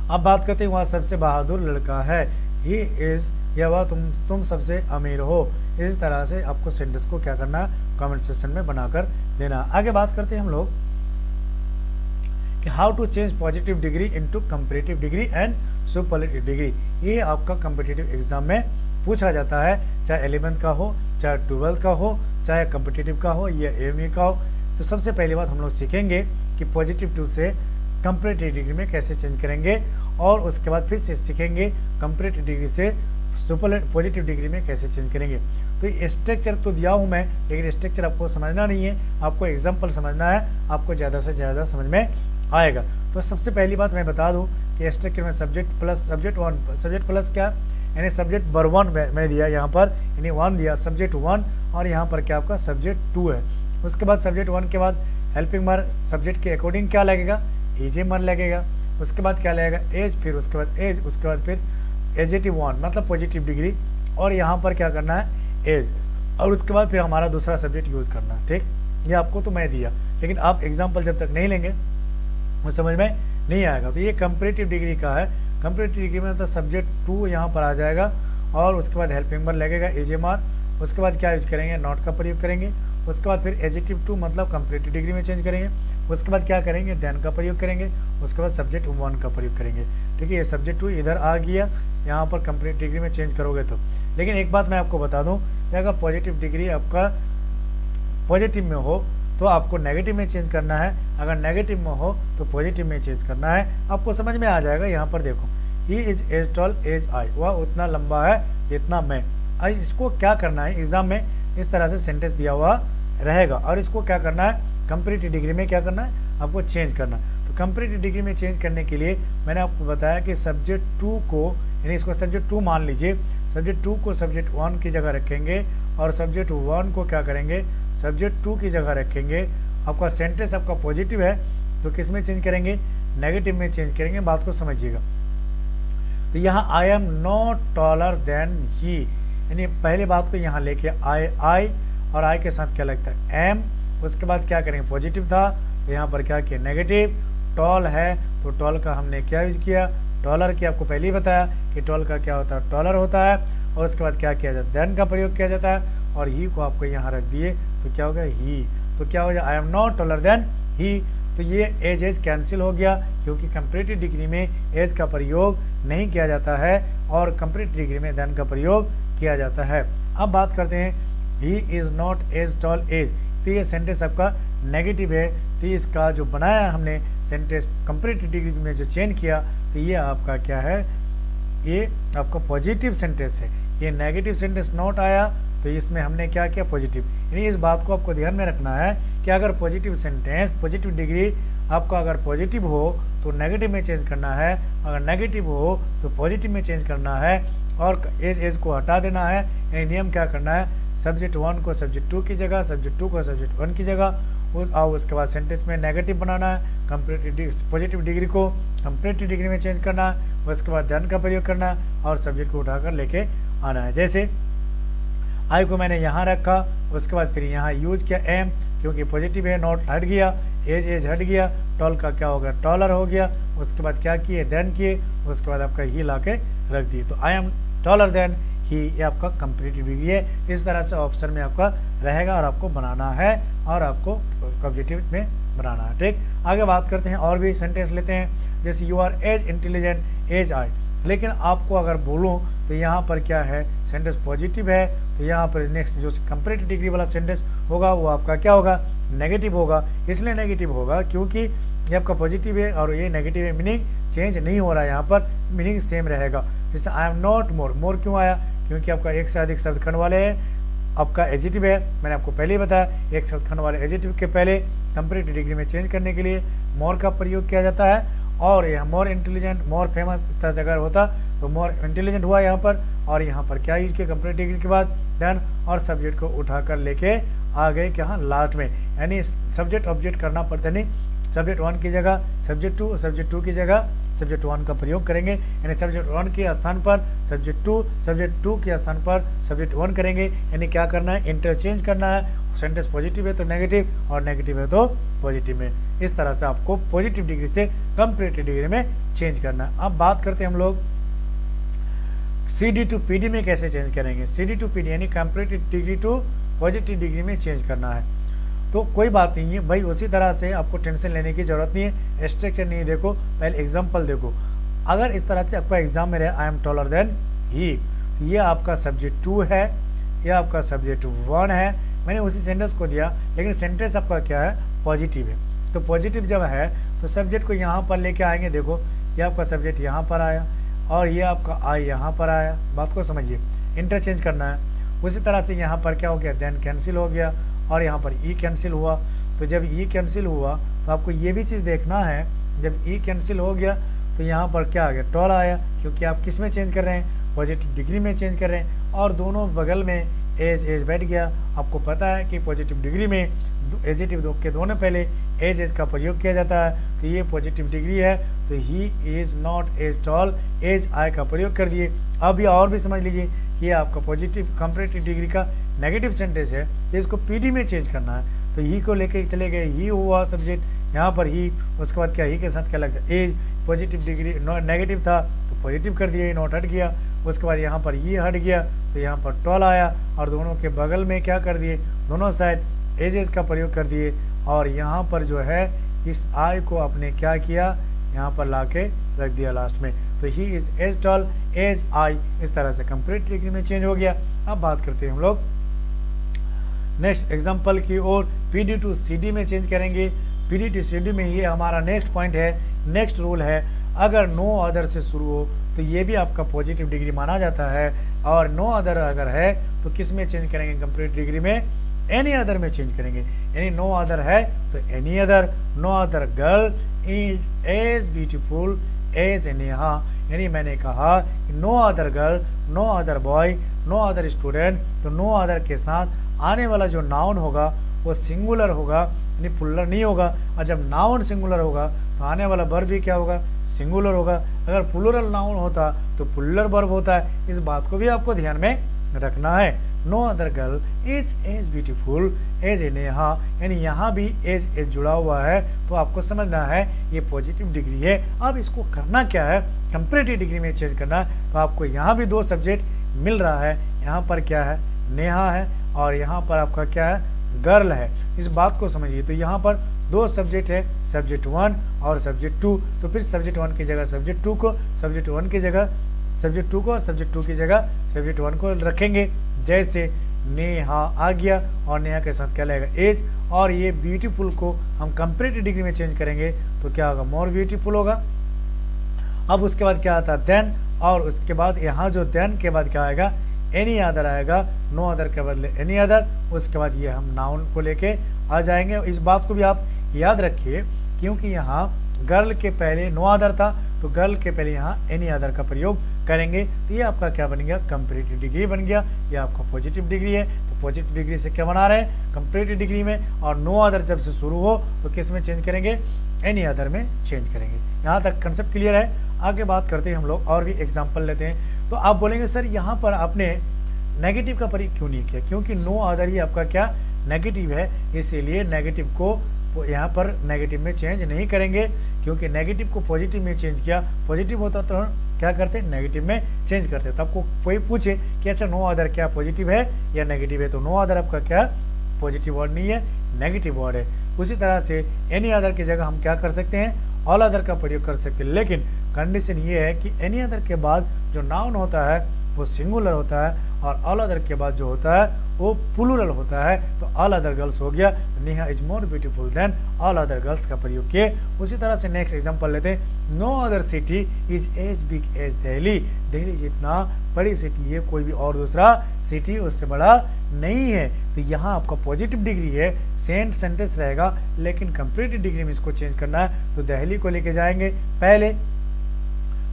अब बात करते हैं वह सबसे बहादुर लड़का है, ही इज, या वह तुम सबसे अमीर हो। इस तरह से आपको सेंटेंस को क्या करना है, कमेंट सेक्शन में बनाकर देना। आगे बात करते हैं हम लोग कि how to change positive degree into comparative degree and superlative degree. ये आपका कॉम्पिटिटिव एग्जाम में पूछा जाता है, चाहे 11th का हो, चाहे 12th का हो, चाहे कॉम्पिटिटिव का हो या AME का हो। तो सबसे पहली बात हम लोग सीखेंगे कि पॉजिटिव टू से कंपैरेटिव डिग्री में कैसे चेंज करेंगे और उसके बाद फिर से सीखेंगे कंपैरेटिव डिग्री से पॉजिटिव डिग्री में कैसे चेंज करेंगे। तो स्ट्रक्चर तो दिया हूँ मैं, लेकिन स्ट्रक्चर आपको समझना नहीं है, आपको एग्जाम्पल समझना है, आपको ज़्यादा से ज़्यादा समझ में आएगा। तो सबसे पहली बात मैं बता दूं कि स्ट्रक्चर में subject plus subject one, subject plus क्या यानी सब्जेक्ट वर 1 मैंने दिया यहाँ पर, यानी 1 दिया, सब्जेक्ट 1, और यहाँ पर क्या आपका सब्जेक्ट 2 है। उसके बाद सब्जेक्ट 1 के बाद हेल्पिंग वर्ब सब्जेक्ट के अकॉर्डिंग क्या लगेगा, एजेटिव लगेगा। उसके बाद क्या लगेगा, एज, फिर उसके बाद एज, उसके बाद फिर एजेटिव 1 मतलब पॉजिटिव डिग्री, और यहाँ पर क्या करना है एज, और उसके बाद फिर हमारा दूसरा सब्जेक्ट यूज़ करना है। ठीक, ये आपको तो मैं दिया, लेकिन आप एग्जाम्पल जब तक नहीं लेंगे वो समझ में नहीं आएगा। तो ये कंपैरेटिव डिग्री का है। कंपैरेटिव डिग्री में मतलब सब्जेक्ट 2 यहाँ पर आ जाएगा, और उसके बाद हेल्पिंग वर्ब लगेगा एजेमार। उसके बाद क्या यूज करेंगे, नॉट का प्रयोग करेंगे। उसके बाद फिर एजेटिव 2 मतलब कंपैरेटिव डिग्री में चेंज करेंगे। उसके बाद क्या करेंगे, देन का प्रयोग करेंगे। उसके बाद सब्जेक्ट 1 का प्रयोग करेंगे। ठीक है, ये सब्जेक्ट 2 इधर आ गया, यहाँ पर कंपैरेटिव डिग्री में चेंज करोगे तो। लेकिन एक बात मैं आपको बता दूँ कि अगर पॉजिटिव डिग्री आपका पॉजिटिव में हो तो आपको नेगेटिव में चेंज करना है, अगर नेगेटिव में हो तो पॉजिटिव में चेंज करना है। आपको समझ में आ जाएगा। यहाँ पर देखो, he is as tall as I, वह उतना लंबा है जितना मैं। इसको क्या करना है, एग्जाम में इस तरह से सेंटेंस दिया हुआ रहेगा, और इसको क्या करना है, कंपैरेटिव डिग्री में क्या करना है, आपको चेंज करना। तो कंपैरेटिव डिग्री में चेंज करने के लिए मैंने आपको बताया कि सब्जेक्ट 2 को, यानी इसको सब्जेक्ट 2 मान लीजिए, सब्जेक्ट 2 को सब्जेक्ट 1 की जगह रखेंगे, और सब्जेक्ट 1 को क्या करेंगे, सब्जेक्ट 2 की जगह रखेंगे। आपका सेंटेंस आपका पॉजिटिव है तो किस में चेंज करेंगे, नेगेटिव में चेंज करेंगे। बात को समझिएगा। तो यहाँ I am not taller than he, यानी पहले बात को यहाँ लेके आई, और आई के साथ क्या लगता है, एम। उसके बाद क्या करेंगे, पॉजिटिव था तो यहाँ पर क्या किया, नेगेटिव। टॉल है तो टॉल का हमने क्या यूज किया, डॉलर की। आपको पहले ही बताया कि टॉल का क्या होता है, डॉलर होता है। और उसके बाद क्या किया जाता है, देन का प्रयोग किया जाता है, और ही को आपको यहाँ रख दिए तो क्या होगा, ही। तो क्या हो जाए, I am not taller than he. तो ये एज कैंसिल हो गया, क्योंकि कंपैरेटिव डिग्री में एज का प्रयोग नहीं किया जाता है, और कंपैरेटिव डिग्री में देन का प्रयोग किया जाता है। अब बात करते हैं, he is not as tall as. तो ये सेंटेंस आपका नेगेटिव है, तो इसका जो बनाया हमने सेंटेंस कंपैरेटिव डिग्री में जो चेंज किया, तो ये आपका क्या है, ये आपका पॉजिटिव सेंटेंस है। ये नेगेटिव सेंटेंस नॉट आया तो इसमें हमने क्या किया, पॉजिटिव। यानी इस बात को आपको ध्यान में रखना है कि अगर पॉजिटिव सेंटेंस, पॉजिटिव डिग्री आपका अगर पॉजिटिव हो तो नेगेटिव में चेंज करना है, अगर नेगेटिव हो तो पॉजिटिव में चेंज करना है, और एज को हटा देना है। यानी नियम क्या करना है, सब्जेक्ट 1 को सब्जेक्ट 2 की जगह, सब्जेक्ट 2 को सब्जेक्ट 1 की जगह, और उसके बाद सेंटेंस में नेगेटिव बनाना है, कंपैरेटिव पॉजिटिव डिग्री को कंपैरेटिव डिग्री में चेंज करना है। उसके बाद देन का प्रयोग करना है, और सब्जेक्ट को उठाकर लेके आना है। जैसे आई को मैंने यहाँ रखा, उसके बाद फिर यहाँ यूज किया एम, क्योंकि पॉजिटिव है, नॉट हट गया, एज हट गया, टॉल का क्या हो गया, टॉलर हो गया। उसके बाद क्या किए, देन किए, उसके बाद आपका ही ला के रख दिए। तो I am taller than he, ये आपका कंपैरेटिव डिग्री है। इस तरह से ऑप्शन में आपका रहेगा, और आपको बनाना है, और आपको ऑब्जेक्टिव में बनाना है। ठीक, आगे बात करते हैं, और भी सेंटेंस लेते हैं। जैसे you are as intelligent as I, लेकिन आपको अगर बोलूं तो यहाँ पर क्या है, सेंटेंस पॉजिटिव है, तो यहाँ पर नेक्स्ट जो कंपैरेटिव डिग्री वाला सेंटेंस होगा वो आपका क्या होगा, नेगेटिव होगा। इसलिए नेगेटिव होगा क्योंकि ये आपका पॉजिटिव है और ये नेगेटिव है, मीनिंग चेंज नहीं हो रहा है, यहाँ पर मीनिंग सेम रहेगा। जैसे आई एम नॉट मोर, मोर क्यों आया, क्योंकि आपका एक से अधिक शब्द खंड वाले हैं, आपका एजेटिव है। मैंने आपको पहले ही बताया, एक शब्द खंड वाले एजेटिव के पहले कंपैरेटिव डिग्री में चेंज करने के लिए मोर का प्रयोग किया जाता है। और यह मोर इंटेलिजेंट, मोर फेमस इस तरह से अगर होता तो मोर इंटेलिजेंट हुआ यहाँ पर, और यहाँ पर क्या यूज किया, कंपैरेटिव डिग्री के बाद देन, और सब्जेक्ट को उठाकर लेके आ गए क्या, लास्ट में। यानी सब्जेक्ट ऑब्जेक्ट करना पड़ता नहीं, सब्जेक्ट 1 की जगह सब्जेक्ट 2, सब्जेक्ट 2 की जगह सब्जेक्ट 1 का प्रयोग करेंगे। यानी सब्जेक्ट 1 के स्थान पर सब्जेक्ट 2, सब्जेक्ट 2 के स्थान पर सब्जेक्ट 1 करेंगे। यानी क्या करना है, इंटरचेंज करना है। सेंटेंस पॉजिटिव है तो नेगेटिव, और नेगेटिव है तो पॉजिटिव में। इस तरह से आपको पॉजिटिव डिग्री से कंपैरेटिव डिग्री में चेंज करना है। अब बात करते हैं हम लोग CD टू PD में कैसे चेंज करेंगे। CD टू PD यानी comparative degree to positive degree में चेंज करना है। तो कोई बात नहीं है भाई, उसी तरह से आपको टेंशन लेने की जरूरत नहीं है, स्ट्रक्चर नहीं देखो, पहले एग्जाम्पल देखो। अगर इस तरह से आपका एग्जाम में रहे I am taller than he, तो ये आपका सब्जेक्ट 2 है, ये आपका सब्जेक्ट 1 है। मैंने उसी सेंटेंस को दिया, लेकिन सेंटेंस आपका क्या है, पॉजिटिव है। तो पॉजिटिव जब है तो सब्जेक्ट को यहाँ पर लेके आएंगे। देखो ये आपका सब्जेक्ट यहाँ पर आया, और ये आपका आई यहाँ पर आया। बात को समझिए, इंटरचेंज करना है। उसी तरह से यहाँ पर क्या हो गया, देन कैंसिल हो गया, और यहाँ पर ई कैंसिल हुआ। तो जब ई कैंसिल हुआ तो आपको ये भी चीज़ देखना है, जब ई कैंसिल हो गया तो यहाँ पर क्या आ गया, टॉल आया, क्योंकि आप किस में चेंज कर रहे हैं, पॉजिटिव डिग्री में चेंज कर रहे हैं, और दोनों बगल में एज बैठ गया। आपको पता है कि पॉजिटिव डिग्री में एजेटिव के दोनों पहले एज का प्रयोग किया जाता है, तो ये पॉजिटिव डिग्री है, तो he is not as tall, as I का प्रयोग कर दिए। अब ये और भी समझ लीजिए कि ये आपका पॉजिटिव कंपैरेटिव डिग्री का नेगेटिव सेंटेंस है, तो इसको पीडी में चेंज करना है, तो ही को लेके चले गए, ही हुआ सब्जेक्ट, यहाँ पर ही, उसके बाद क्या ही के साथ क्या लगता है एज, पॉजिटिव डिग्री नेगेटिव था तो पॉजिटिव कर दिया, नॉट हट गया, उसके बाद यहाँ पर ये हट गया तो यहाँ पर टॉल आया, और दोनों के बगल में क्या कर दिए, दोनों साइड एजेस का प्रयोग कर दिए, और यहाँ पर जो है इस आई को आपने क्या किया, यहाँ पर ला के रख दिया लास्ट में, तो he is as tall as I, इस तरह से कंप्लीट डिग्री में चेंज हो गया। अब बात करते हैं हम लोग नेक्स्ट एग्जाम्पल की ओर, पीडी टू सीडी में चेंज करेंगे। पीडी टू सीडी में ये हमारा नेक्स्ट पॉइंट है, नेक्स्ट रूल है, अगर नो अदर से शुरू हो तो ये भी आपका पॉजिटिव डिग्री माना जाता है, और नो अदर अगर है तो किस में चेंज करेंगे, कंप्लीट डिग्री में एनी अदर में चेंज करेंगे। यानी नो अदर है तो any other, no other girl is as beautiful as Neha, यानी मैंने कहा कि no other girl, no other boy, no other student, तो नो अदर के साथ आने वाला जो नाउन होगा वो सिंगुलर होगा, यानी प्लुरल नहीं होगा, और जब नाउन सिंगुलर होगा तो आने वाला वर्ब भी क्या होगा, सिंगुलर होगा। अगर प्लुरल नाउन होता तो प्लुरल वर्ब होता है, इस बात को भी आपको ध्यान में रखना है। No other girl is as beautiful as Neha, यानी यहाँ भी एज जुड़ा हुआ है, तो आपको समझना है ये पॉजिटिव डिग्री है। अब इसको करना क्या है, कंपैरेटिव डिग्री में चेंज करना है, तो आपको यहाँ भी दो सब्जेक्ट मिल रहा है, यहाँ पर क्या है, नेहा है, और यहाँ पर आपका क्या है, गर्ल है। इस बात को समझिए, तो यहाँ पर दो सब्जेक्ट है, सब्जेक्ट 1 और सब्जेक्ट 2, तो फिर सब्जेक्ट 1 की जगह सब्जेक्ट 2 को, सब्जेक्ट 1 की जगह सब्जेक्ट 2 को, और सब्जेक्ट 2 की जगह सब्जेक्ट 1 को रखेंगे। जैसे नेहा आ गया और नेहा के साथ क्या लगेगा, एज, और ये ब्यूटीफुल को हम कंपैरेटिव डिग्री में चेंज करेंगे तो क्या होगा, मोर ब्यूटीफुल होगा। अब उसके बाद क्या आता है, देन, और उसके बाद यहाँ जो देन के बाद क्या आएगा, एनी अदर आएगा, नो अदर के बदले एनी अदर, उसके बाद ये हम नाउन को लेके आ जाएंगे। इस बात को भी आप याद रखिए, क्योंकि यहाँ गर्ल के पहले नो अदर था, तो गर्ल के पहले यहाँ एनी अदर का प्रयोग करेंगे, तो ये आपका क्या बन गया, कंपैरेटिव डिग्री बन गया, ये आपका पॉजिटिव डिग्री है। तो पॉजिटिव डिग्री से क्या बना रहे हैं, कंपैरेटिव डिग्री में, और नो अदर जब से शुरू हो तो किस में चेंज करेंगे, एनी अदर में चेंज करेंगे। यहाँ तक कंसेप्ट क्लियर है। आगे बात करते हैं हम लोग, और भी एग्जाम्पल लेते हैं। तो आप बोलेंगे सर यहाँ पर आपने नेगेटिव का प्रयोग क्यों नहीं किया, क्योंकि नो अदर ही आपका क्या नेगेटिव है, इसीलिए नेगेटिव को यहाँ पर नेगेटिव में चेंज नहीं करेंगे, क्योंकि नेगेटिव को पॉजिटिव में चेंज किया, पॉजिटिव होता तो क्या करते, नेगेटिव में चेंज करते। तो आपको कोई पूछे कि अच्छा नो अदर क्या पॉजिटिव है या नेगेटिव है, तो नो अदर आपका क्या पॉजिटिव वर्ड नहीं है, नेगेटिव वर्ड है। उसी तरह से एनी अदर की जगह हम क्या कर सकते हैं, ऑल अदर का प्रयोग कर सकते हैं, लेकिन कंडीशन ये है कि एनी अदर के बाद जो नाउन होता है वो सिंगुलर होता है, और ऑल अदर के बाद जो होता है वो प्लूरल होता है। तो ऑल अदर गर्ल्स हो गया, Neha is more beautiful then all other girls का प्रयोग किए। उसी तरह से नेक्स्ट एग्जांपल लेते हैं, no other city is as big as Delhi, Delhi जितना बड़ी सिटी है कोई भी और दूसरा सिटी उससे बड़ा नहीं है। तो यहाँ आपका पॉजिटिव डिग्री है, सेंट सेंटेंस रहेगा, लेकिन कंपैरेटिव डिग्री में इसको चेंज करना है, तो दिल्ली को लेके जाएंगे पहले,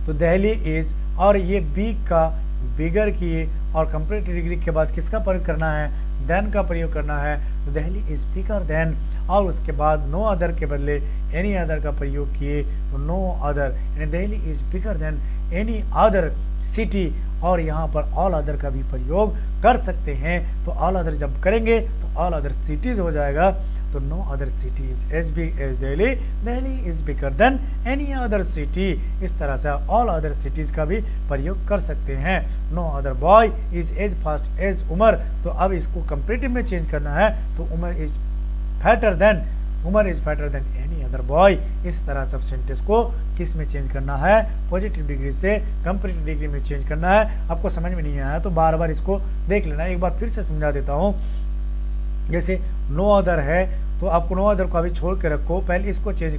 तो दिल्ली इज, और ये बिग का बिगर किए, और कंपैरेटिव डिग्री के बाद किसका प्रयोग करना है, देन का प्रयोग करना है, तो दिल्ली इज बिगर देन, और उसके बाद नो अदर के बदले एनी अदर का प्रयोग किए, तो नो अदर, यानी Delhi is bigger than any other city, और यहाँ पर ऑल अदर का भी प्रयोग कर सकते हैं। तो ऑल अदर जब करेंगे तो ऑल अदर सिटीज हो जाएगा, तो no other city is as big as Delhi, Delhi is bigger than any other city. इस तरह से ऑल अदर सिटीज का भी प्रयोग कर सकते हैं। No other boy is as fast as Umar, तो अब इसको कंपैरेटिव में चेंज करना है, तो Umar is fatter than, Umar is fatter than any other boy. इस तरह सब सेंटेंस को किस में चेंज करना है, पॉजिटिव डिग्री से कंपैरेटिव डिग्री में चेंज करना है। आपको समझ में नहीं आया तो बार बार इसको देख लेना, एक बार फिर से समझा देता हूँ। जैसे नो अदर है तो आपको नो अदर को अभी छोड़ के रखो, पहले इसको चेंज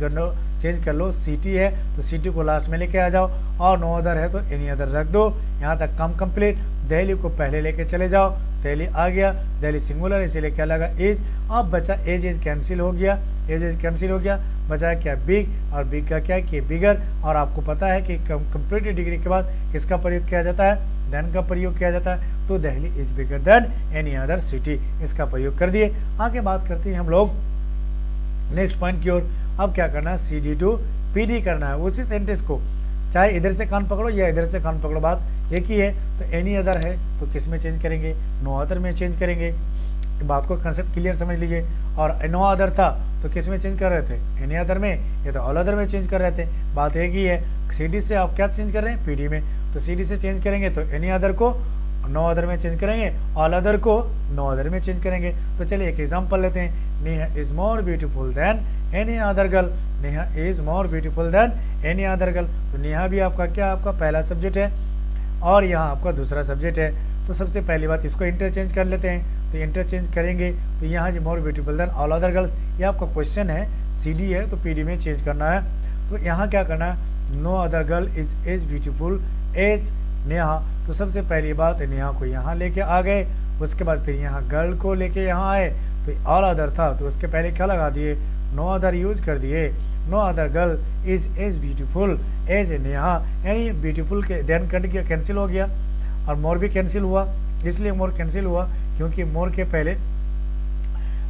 कर लो, सिटी है तो सिटी को लास्ट में लेके आ जाओ, और नो अदर है तो एनी अदर रख दो। यहाँ तक काम कंप्लीट। दिल्ली को पहले लेके चले जाओ, दिल्ली आ गया, दिल्ली सिंगुलर इसीलिए क्या लगा, एज। अब बचा एज कैंसिल हो गया, एज कैंसिल हो गया, बचा क्या, बिग, और बिग का क्या किया, बिगर। और आपको पता है कि कंपैरेटिव डिग्री के बाद किसका प्रयोग किया जाता है, देन का प्रयोग किया जाता है, तो Delhi is bigger than any other city, इसका प्रयोग कर दिए। आगे बात करते हैं हम लोग नेक्स्ट पॉइंट की ओर। अब क्या करना है, CD to PD करना है। उसी सेंटेंस को चाहे इधर से कान पकड़ो या इधर से कान पकड़ो, बात एक ही है। तो एनी अदर है तो किस में चेंज करेंगे, नो अदर में चेंज करेंगे। बात को कंसेप्ट क्लियर समझ लीजिए। और नो अदर था तो किस में चेंज कर रहे थे, एनी अदर में, या तो ऑल अदर में चेंज कर रहे थे, बात एक ही है। CD से आप क्या चेंज कर रहे हैं, PD में, तो CD से चेंज करेंगे तो एनी अदर को नो अदर में चेंज करेंगे, ऑल अदर को नो अदर में चेंज करेंगे। तो चलिए एक एग्जांपल लेते हैं। Neha is more beautiful than any other girl, Neha is more beautiful than any other girl. तो नेहा भी आपका क्या, आपका पहला सब्जेक्ट है और यहाँ आपका दूसरा सब्जेक्ट है। तो सबसे पहली बात इसको इंटरचेंज कर लेते हैं। तो इंटरचेंज करेंगे तो यहाँ जो मोर beautiful then all other girls, ये आपका क्वेश्चन है, CD है तो PD में चेंज करना है। तो यहाँ क्या करना है, no other girl is as beautiful as Neha. तो सबसे पहली बात नेहा को यहाँ लेके आ गए, उसके बाद फिर यहाँ गर्ल को लेके यहाँ आए, तो ऑल अदर था तो उसके पहले क्या लगा दिए, नो अदर यूज कर दिए। No other girl is as beautiful as Neha, यानी ब्यूटीफुल के देन कट गया, कैंसिल हो गया, और मोर भी कैंसिल हुआ। इसलिए मोर कैंसिल हुआ क्योंकि मोर के पहले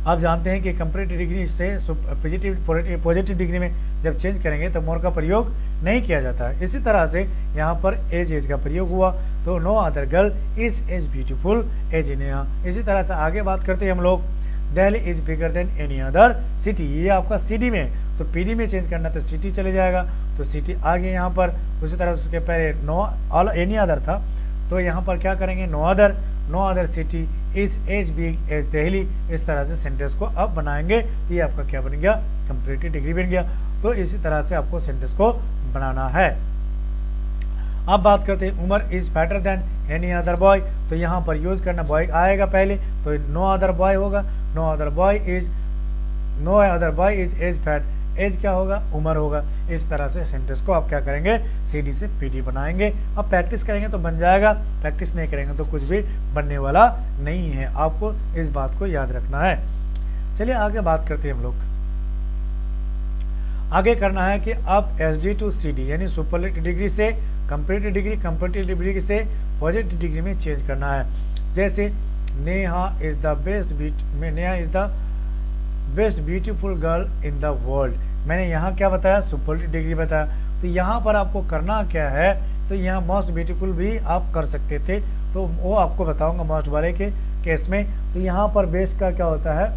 आप जानते हैं कि कंपैरेटिव डिग्री से पॉजिटिव डिग्री में जब चेंज करेंगे तो मोर का प्रयोग नहीं किया जाता है। इसी तरह से यहाँ पर एज का प्रयोग हुआ, तो no other girl is as beautiful as Neha. इसी तरह से आगे बात करते हैं हम लोग, Delhi is bigger than any other city, ये आपका CD में, तो PD में चेंज करना तो सिटी चले जाएगा, तो सिटी आ गए यहाँ पर। उसी तरह से उसके पहले नो ऑल एनी अदर था, तो यहाँ पर क्या करेंगे, no other city is as big as Delhi. इस तरह से सेंटेंस को अब बनाएंगे, तो ये आपका क्या बन गया, कंपैरेटिव डिग्री बन गया। तो इसी तरह से आपको सेंटेंस को बनाना है। अब बात करते हैं, Umar is fatter than any other boy, तो यहाँ पर यूज करना बॉय आएगा पहले, तो नो अदर बॉय होगा, no other boy is as fat, as क्या होगा, उमर होगा। इस तरह से सेंटेंस को आप क्या करेंगे, CD से PD बनाएंगे। अब प्रैक्टिस करेंगे तो बन जाएगा, प्रैक्टिस नहीं करेंगे तो कुछ भी बनने वाला नहीं है, आपको इस बात को याद रखना है। चलिए आगे बात करते हैं हम लोग। आगे करना है कि आप SD to CD यानी सुपरलेटिव डिग्री से कंपैरेटिव डिग्री, कंपैरेटिव डिग्री से पॉजिटिव डिग्री में चेंज करना है। जैसे Neha is the best beautiful girl in the world, मैंने यहाँ क्या बताया, सुपरलेटिव डिग्री बताया। तो यहाँ पर आपको करना क्या है, तो यहाँ मोस्ट ब्यूटीफुल भी आप कर सकते थे, तो वो आपको बताऊंगा मोस्ट वाले के केस में। तो यहाँ पर बेस्ट का क्या होता है,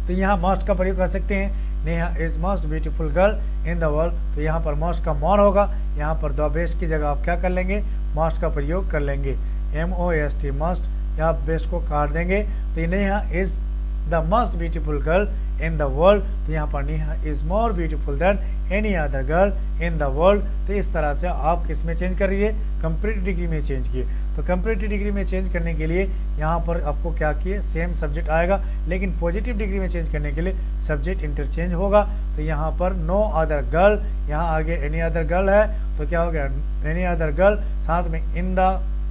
तो यहाँ मोस्ट का प्रयोग कर सकते हैं, Neha is most beautiful girl in the world. तो यहाँ पर मोस्ट का मोर होगा, यहाँ पर द बेस्ट की जगह आप क्या कर लेंगे, मोस्ट का प्रयोग कर लेंगे, MOST मोस्ट, यहाँ बेस्ट को काट देंगे। तो Neha is the most beautiful girl in the world, तो यहाँ पर Neha is more beautiful than any other girl in the world. तो इस तरह से आप किस में चेंज करिए, कंपैरेटिव डिग्री में चेंज किए। तो कंपैरेटिव डिग्री में चेंज करने के लिए यहाँ पर आपको क्या किए, सेम सब्जेक्ट आएगा, लेकिन पॉजिटिव डिग्री में चेंज करने के लिए सब्जेक्ट इंटरचेंज होगा। तो यहाँ पर नो अदर गर्ल, यहाँ आगे एनी अदर गर्ल है, तो क्या हो गया, एनी अदर गर्ल, साथ में इन द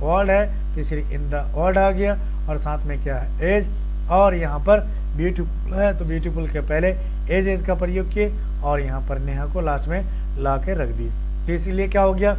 वर्ल्ड है, तीसरी इन द वर्ल्ड आ गया, और साथ में क्या है, एज, और यहाँ पर ब्यूटीफुल है, तो ब्यूटीफुल के पहले एज का प्रयोग किए, और यहाँ पर नेहा को लास्ट में ला के रख दी। तो इसीलिए क्या हो गया,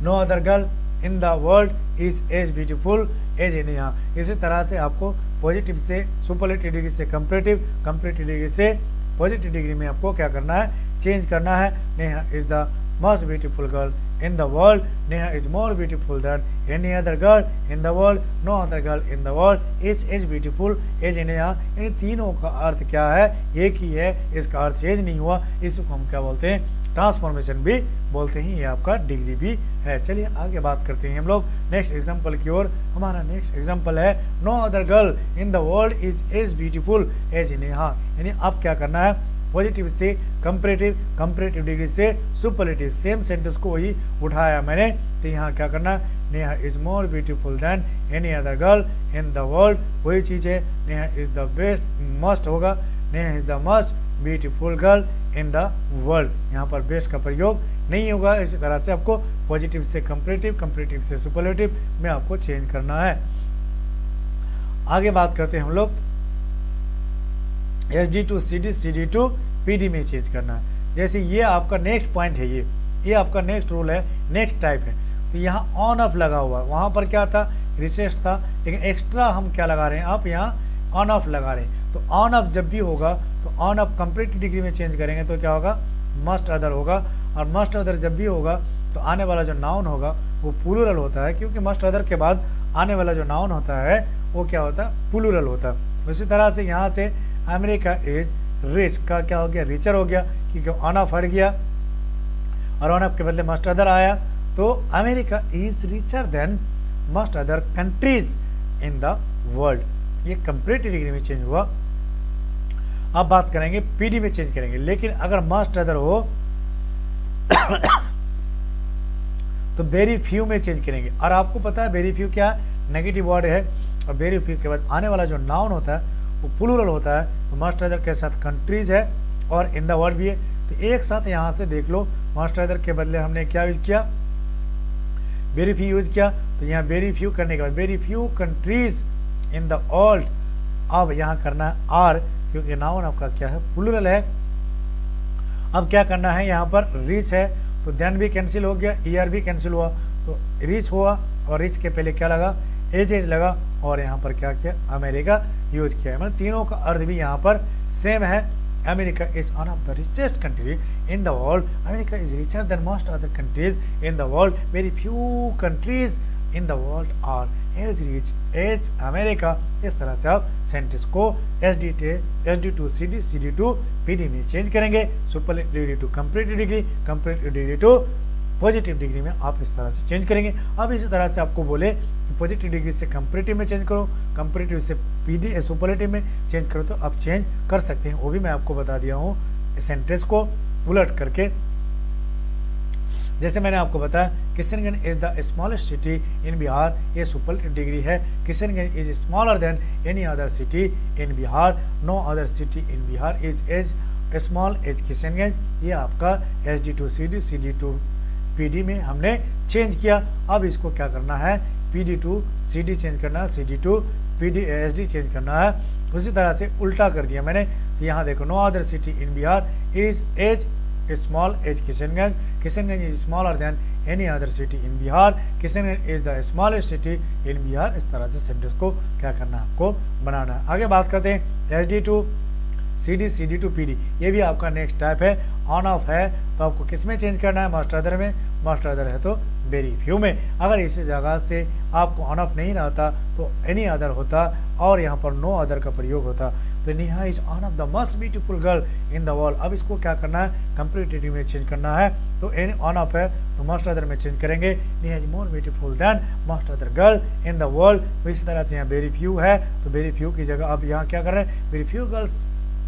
no other girl in the world is as beautiful as Neha. इसी तरह से आपको पॉजिटिव से सुपरलेटिव डिग्री से कंपैरेटिव, कंपैरेटिव डिग्री से पॉजिटिव डिग्री में आपको क्या करना है, चेंज करना है। Neha is the most beautiful girl in the world, Neha is more beautiful than any other girl in the world, no other girl in the world is as beautiful as Neha। इन तीनों का अर्थ क्या है, एक ही है, इसका अर्थ change नहीं हुआ, इसको हम क्या बोलते हैं, ट्रांसफॉर्मेशन भी बोलते हैं, ये आपका डिग्री भी है। चलिए आगे बात करते हैं हम लोग नेक्स्ट एग्जाम्पल की ओर। हमारा नेक्स्ट एग्जाम्पल है, no other girl in the world is as beautiful as Neha. यानी अब क्या करना है, पॉजिटिव से कंपैरेटिव, कंपैरेटिव डिग्री से सुपरलेटिव, सेम सेंटेंस को वही उठाया मैंने। तो यहाँ क्या करना है, Neha is more beautiful than any other girl in the world, वही चीज़ है, Neha is the best, must होगा, Neha is the must beautiful girl in the world, यहाँ पर बेस्ट का प्रयोग नहीं होगा। इसी तरह से आपको पॉजिटिव से कंपैरेटिव, कंपैरेटिव से सुपरलेटिव में आपको चेंज करना है। आगे बात करते हैं हम लोग, SD to CD, CD to PD में चेंज करना है। जैसे ये आपका नेक्स्ट पॉइंट है, ये आपका नेक्स्ट रूल है, नेक्स्ट टाइप है। तो यहाँ ऑन ऑफ लगा हुआ है, वहाँ पर क्या था, रिसेस्ट था, लेकिन एक्स्ट्रा हम क्या लगा रहे हैं, आप यहाँ ऑन ऑफ लगा रहे हैं। तो ऑन ऑफ जब भी होगा तो ऑन ऑफ कंप्लीट डिग्री में चेंज करेंगे तो क्या होगा, मस्ट अदर होगा। और मस्ट अदर जब भी होगा तो आने वाला जो नाउन होगा वो प्लूरल होता है, क्योंकि मस्ट अदर के बाद आने वाला जो नाउन होता है वो क्या होता है, प्लूरल होता है। उसी तरह से यहाँ से अमेरिका इज रिच का क्या हो गया, रिचर हो गया, क्योंकि ऑन ऑफ हट गया और ऑन ऑफ के बदले मस्ट अदर आया। तो America is richer than most other countries in the world. ये कंप्लीट डिग्री में चेंज हुआ। अब बात करेंगे पीडी में चेंज करेंगे, लेकिन अगर मस्ट अदर हो तो वेरी फ्यू में चेंज करेंगे। और आपको पता है वेरी फ्यू क्या है, नेगेटिव वर्ड है, और वेरी फ्यू के बाद आने वाला जो नाउन होता है वो प्लूरल होता है। तो मस्ट अदर के साथ कंट्रीज है और इन द वर्ल्ड भी है। तो एक साथ यहाँ से देख लो, मस्ट अदर के बदले हमने क्या यूज किया, वेरी फ्यू यूज किया। तो यहाँ वेरी फ्यू करने के बाद very few countries in the world, अब यहाँ करना है आर, क्योंकि नाउन आपका क्या है, प्लूरल है। अब क्या करना है, यहाँ पर रिच है तो देन भी कैंसिल हो गया, ईयर भी कैंसिल हुआ, तो रिच हुआ और रिच के पहले क्या लगा, एज लगा, और यहाँ पर क्या किया, अमेरिका यूज किया है। मतलब तीनों का अर्थ भी यहाँ पर सेम है। America is one of the richest country in the world, America is richer than most other countries in the world, very few countries in the world are as rich as America. इस तरह से आप sentence को SD to CD to PD में change करेंगे। Superlative degree to comparative degree, comparative degree to positive degree में आप इस तरह से चेंज करेंगे। अब इसी तरह से आपको बोले पॉजिटिव डिग्री से कंपैरेटिव में चेंज करो, कंपैरेटिव से PD सुपरलेटिव में चेंज करो, तो आप चेंज कर सकते हैं। वो भी मैं आपको बता दिया हूँ सेंटेंस को उलट करके। जैसे मैंने आपको बताया Kishanganj is the smallest city in Bihar, ये सुपरलेटिव डिग्री है। Kishanganj is smaller than any other city in Bihar, no other city in Bihar is as small as Kishanganj. ये आपका SD to CD to PD में हमने चेंज किया। अब इसको क्या करना है, PD टू CD चेंज करना है, CD टू SD चेंज करना है। उसी तरह से उल्टा कर दिया मैंने। तो यहाँ देखो, no other city in Bihar is as small as Kishanganj, Kishanganj is smaller than any other city in Bihar, Kishanganj is the smallest city in Bihar। इस तरह से सेंटेंस को क्या करना है, आपको बनाना है। आगे बात करते हैं SD to CD to PD, ये भी आपका नेक्स्ट टाइप है। ऑन ऑफ है तो आपको किस में चेंज करना है, मस्ट अदर में, मस्ट अदर है तो वेरी फ्यू में। अगर इसी जगह से आपको ऑन ऑफ नहीं रहता तो एनी अदर होता और यहाँ पर नो अदर का प्रयोग होता। तो Neha is on off the most beautiful girl in the world. अब इसको क्या करना है, कंपैरेटिव में चेंज करना है। तो एनी ऑन ऑफ है तो मस्ट अदर में चेंज करेंगे, Neha is more beautiful then most other girl in the world. तो इस तरह से यहाँ वेरी फ्यू है तो वेरी फ्यू की जगह अब यहाँ क्या कर रहे हैं, very few girls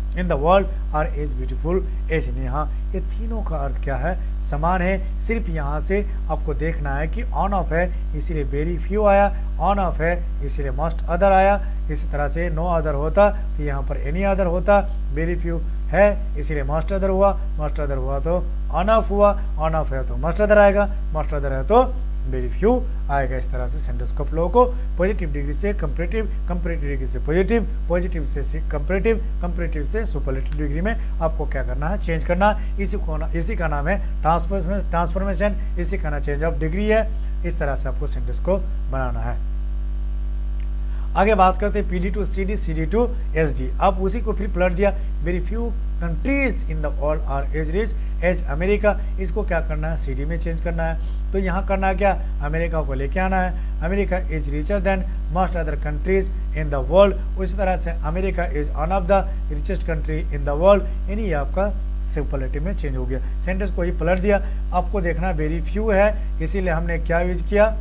in the world are as beautiful as Neha. ये तीनों का अर्थ क्या है, समान है। सिर्फ यहाँ से आपको देखना है कि ऑन ऑफ है इसीलिए वेरी फ्यू आया, ऑन ऑफ है इसीलिए मस्ट अदर आया। इसी तरह से नो अदर होता तो यहाँ पर एनी अदर होता, वेरी फ्यू है इसीलिए मस्ट अदर हुआ, मस्ट अदर हुआ तो ऑन ऑफ हुआ, ऑन ऑफ है तो मस्ट अदर आएगा, मस्ट अदर है तो वेरी फ्यू आएगा। इस तरह से सेंटेंस को आप लोगों को पॉजिटिव डिग्री से कंपैरेटिव, कंपैरेटिव डिग्री से पॉजिटिव, पॉजिटिव से कंपैरेटिव, कंपैरेटिव से सुपरलेटिव डिग्री में आपको क्या करना है, चेंज करना। इसी का नाम है ट्रांसफॉर्मेशन, इसी का नाम चेंज ऑफ डिग्री है। इस तरह से आपको सेंटेंस को बनाना है। आगे बात करते हैं PD to CD to SD। अब उसी को फिर पलट दिया, very few countries in the world are as rich as America. इसको क्या करना है, CD में चेंज करना है। तो यहाँ करना क्या, अमेरिका को लेके आना है। America is richer than most other countries in the world. उसी तरह से America is one of the richest country in the world, यानी आपका सुपरलेटिव में चेंज हो गया। सेंटेंस को ही पलट दिया। आपको देखना वेरी फ्यू है इसीलिए हमने क्या यूज किया,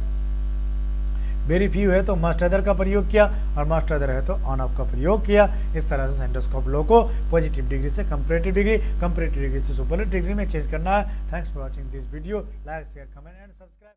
वेरी फ्यू है तो मस्ट अदर का प्रयोग किया, और मस्ट अदर है तो ऑन ऑफ का प्रयोग किया। इस तरह से सेंटेंस को आप लोगों को पॉजिटिव डिग्री से कंपैरेटिव डिग्री, कंपैरेटिव डिग्री से सुपरलेटिव डिग्री में चेंज करना है। Thanks for watching this video. Like share comment and subscribe.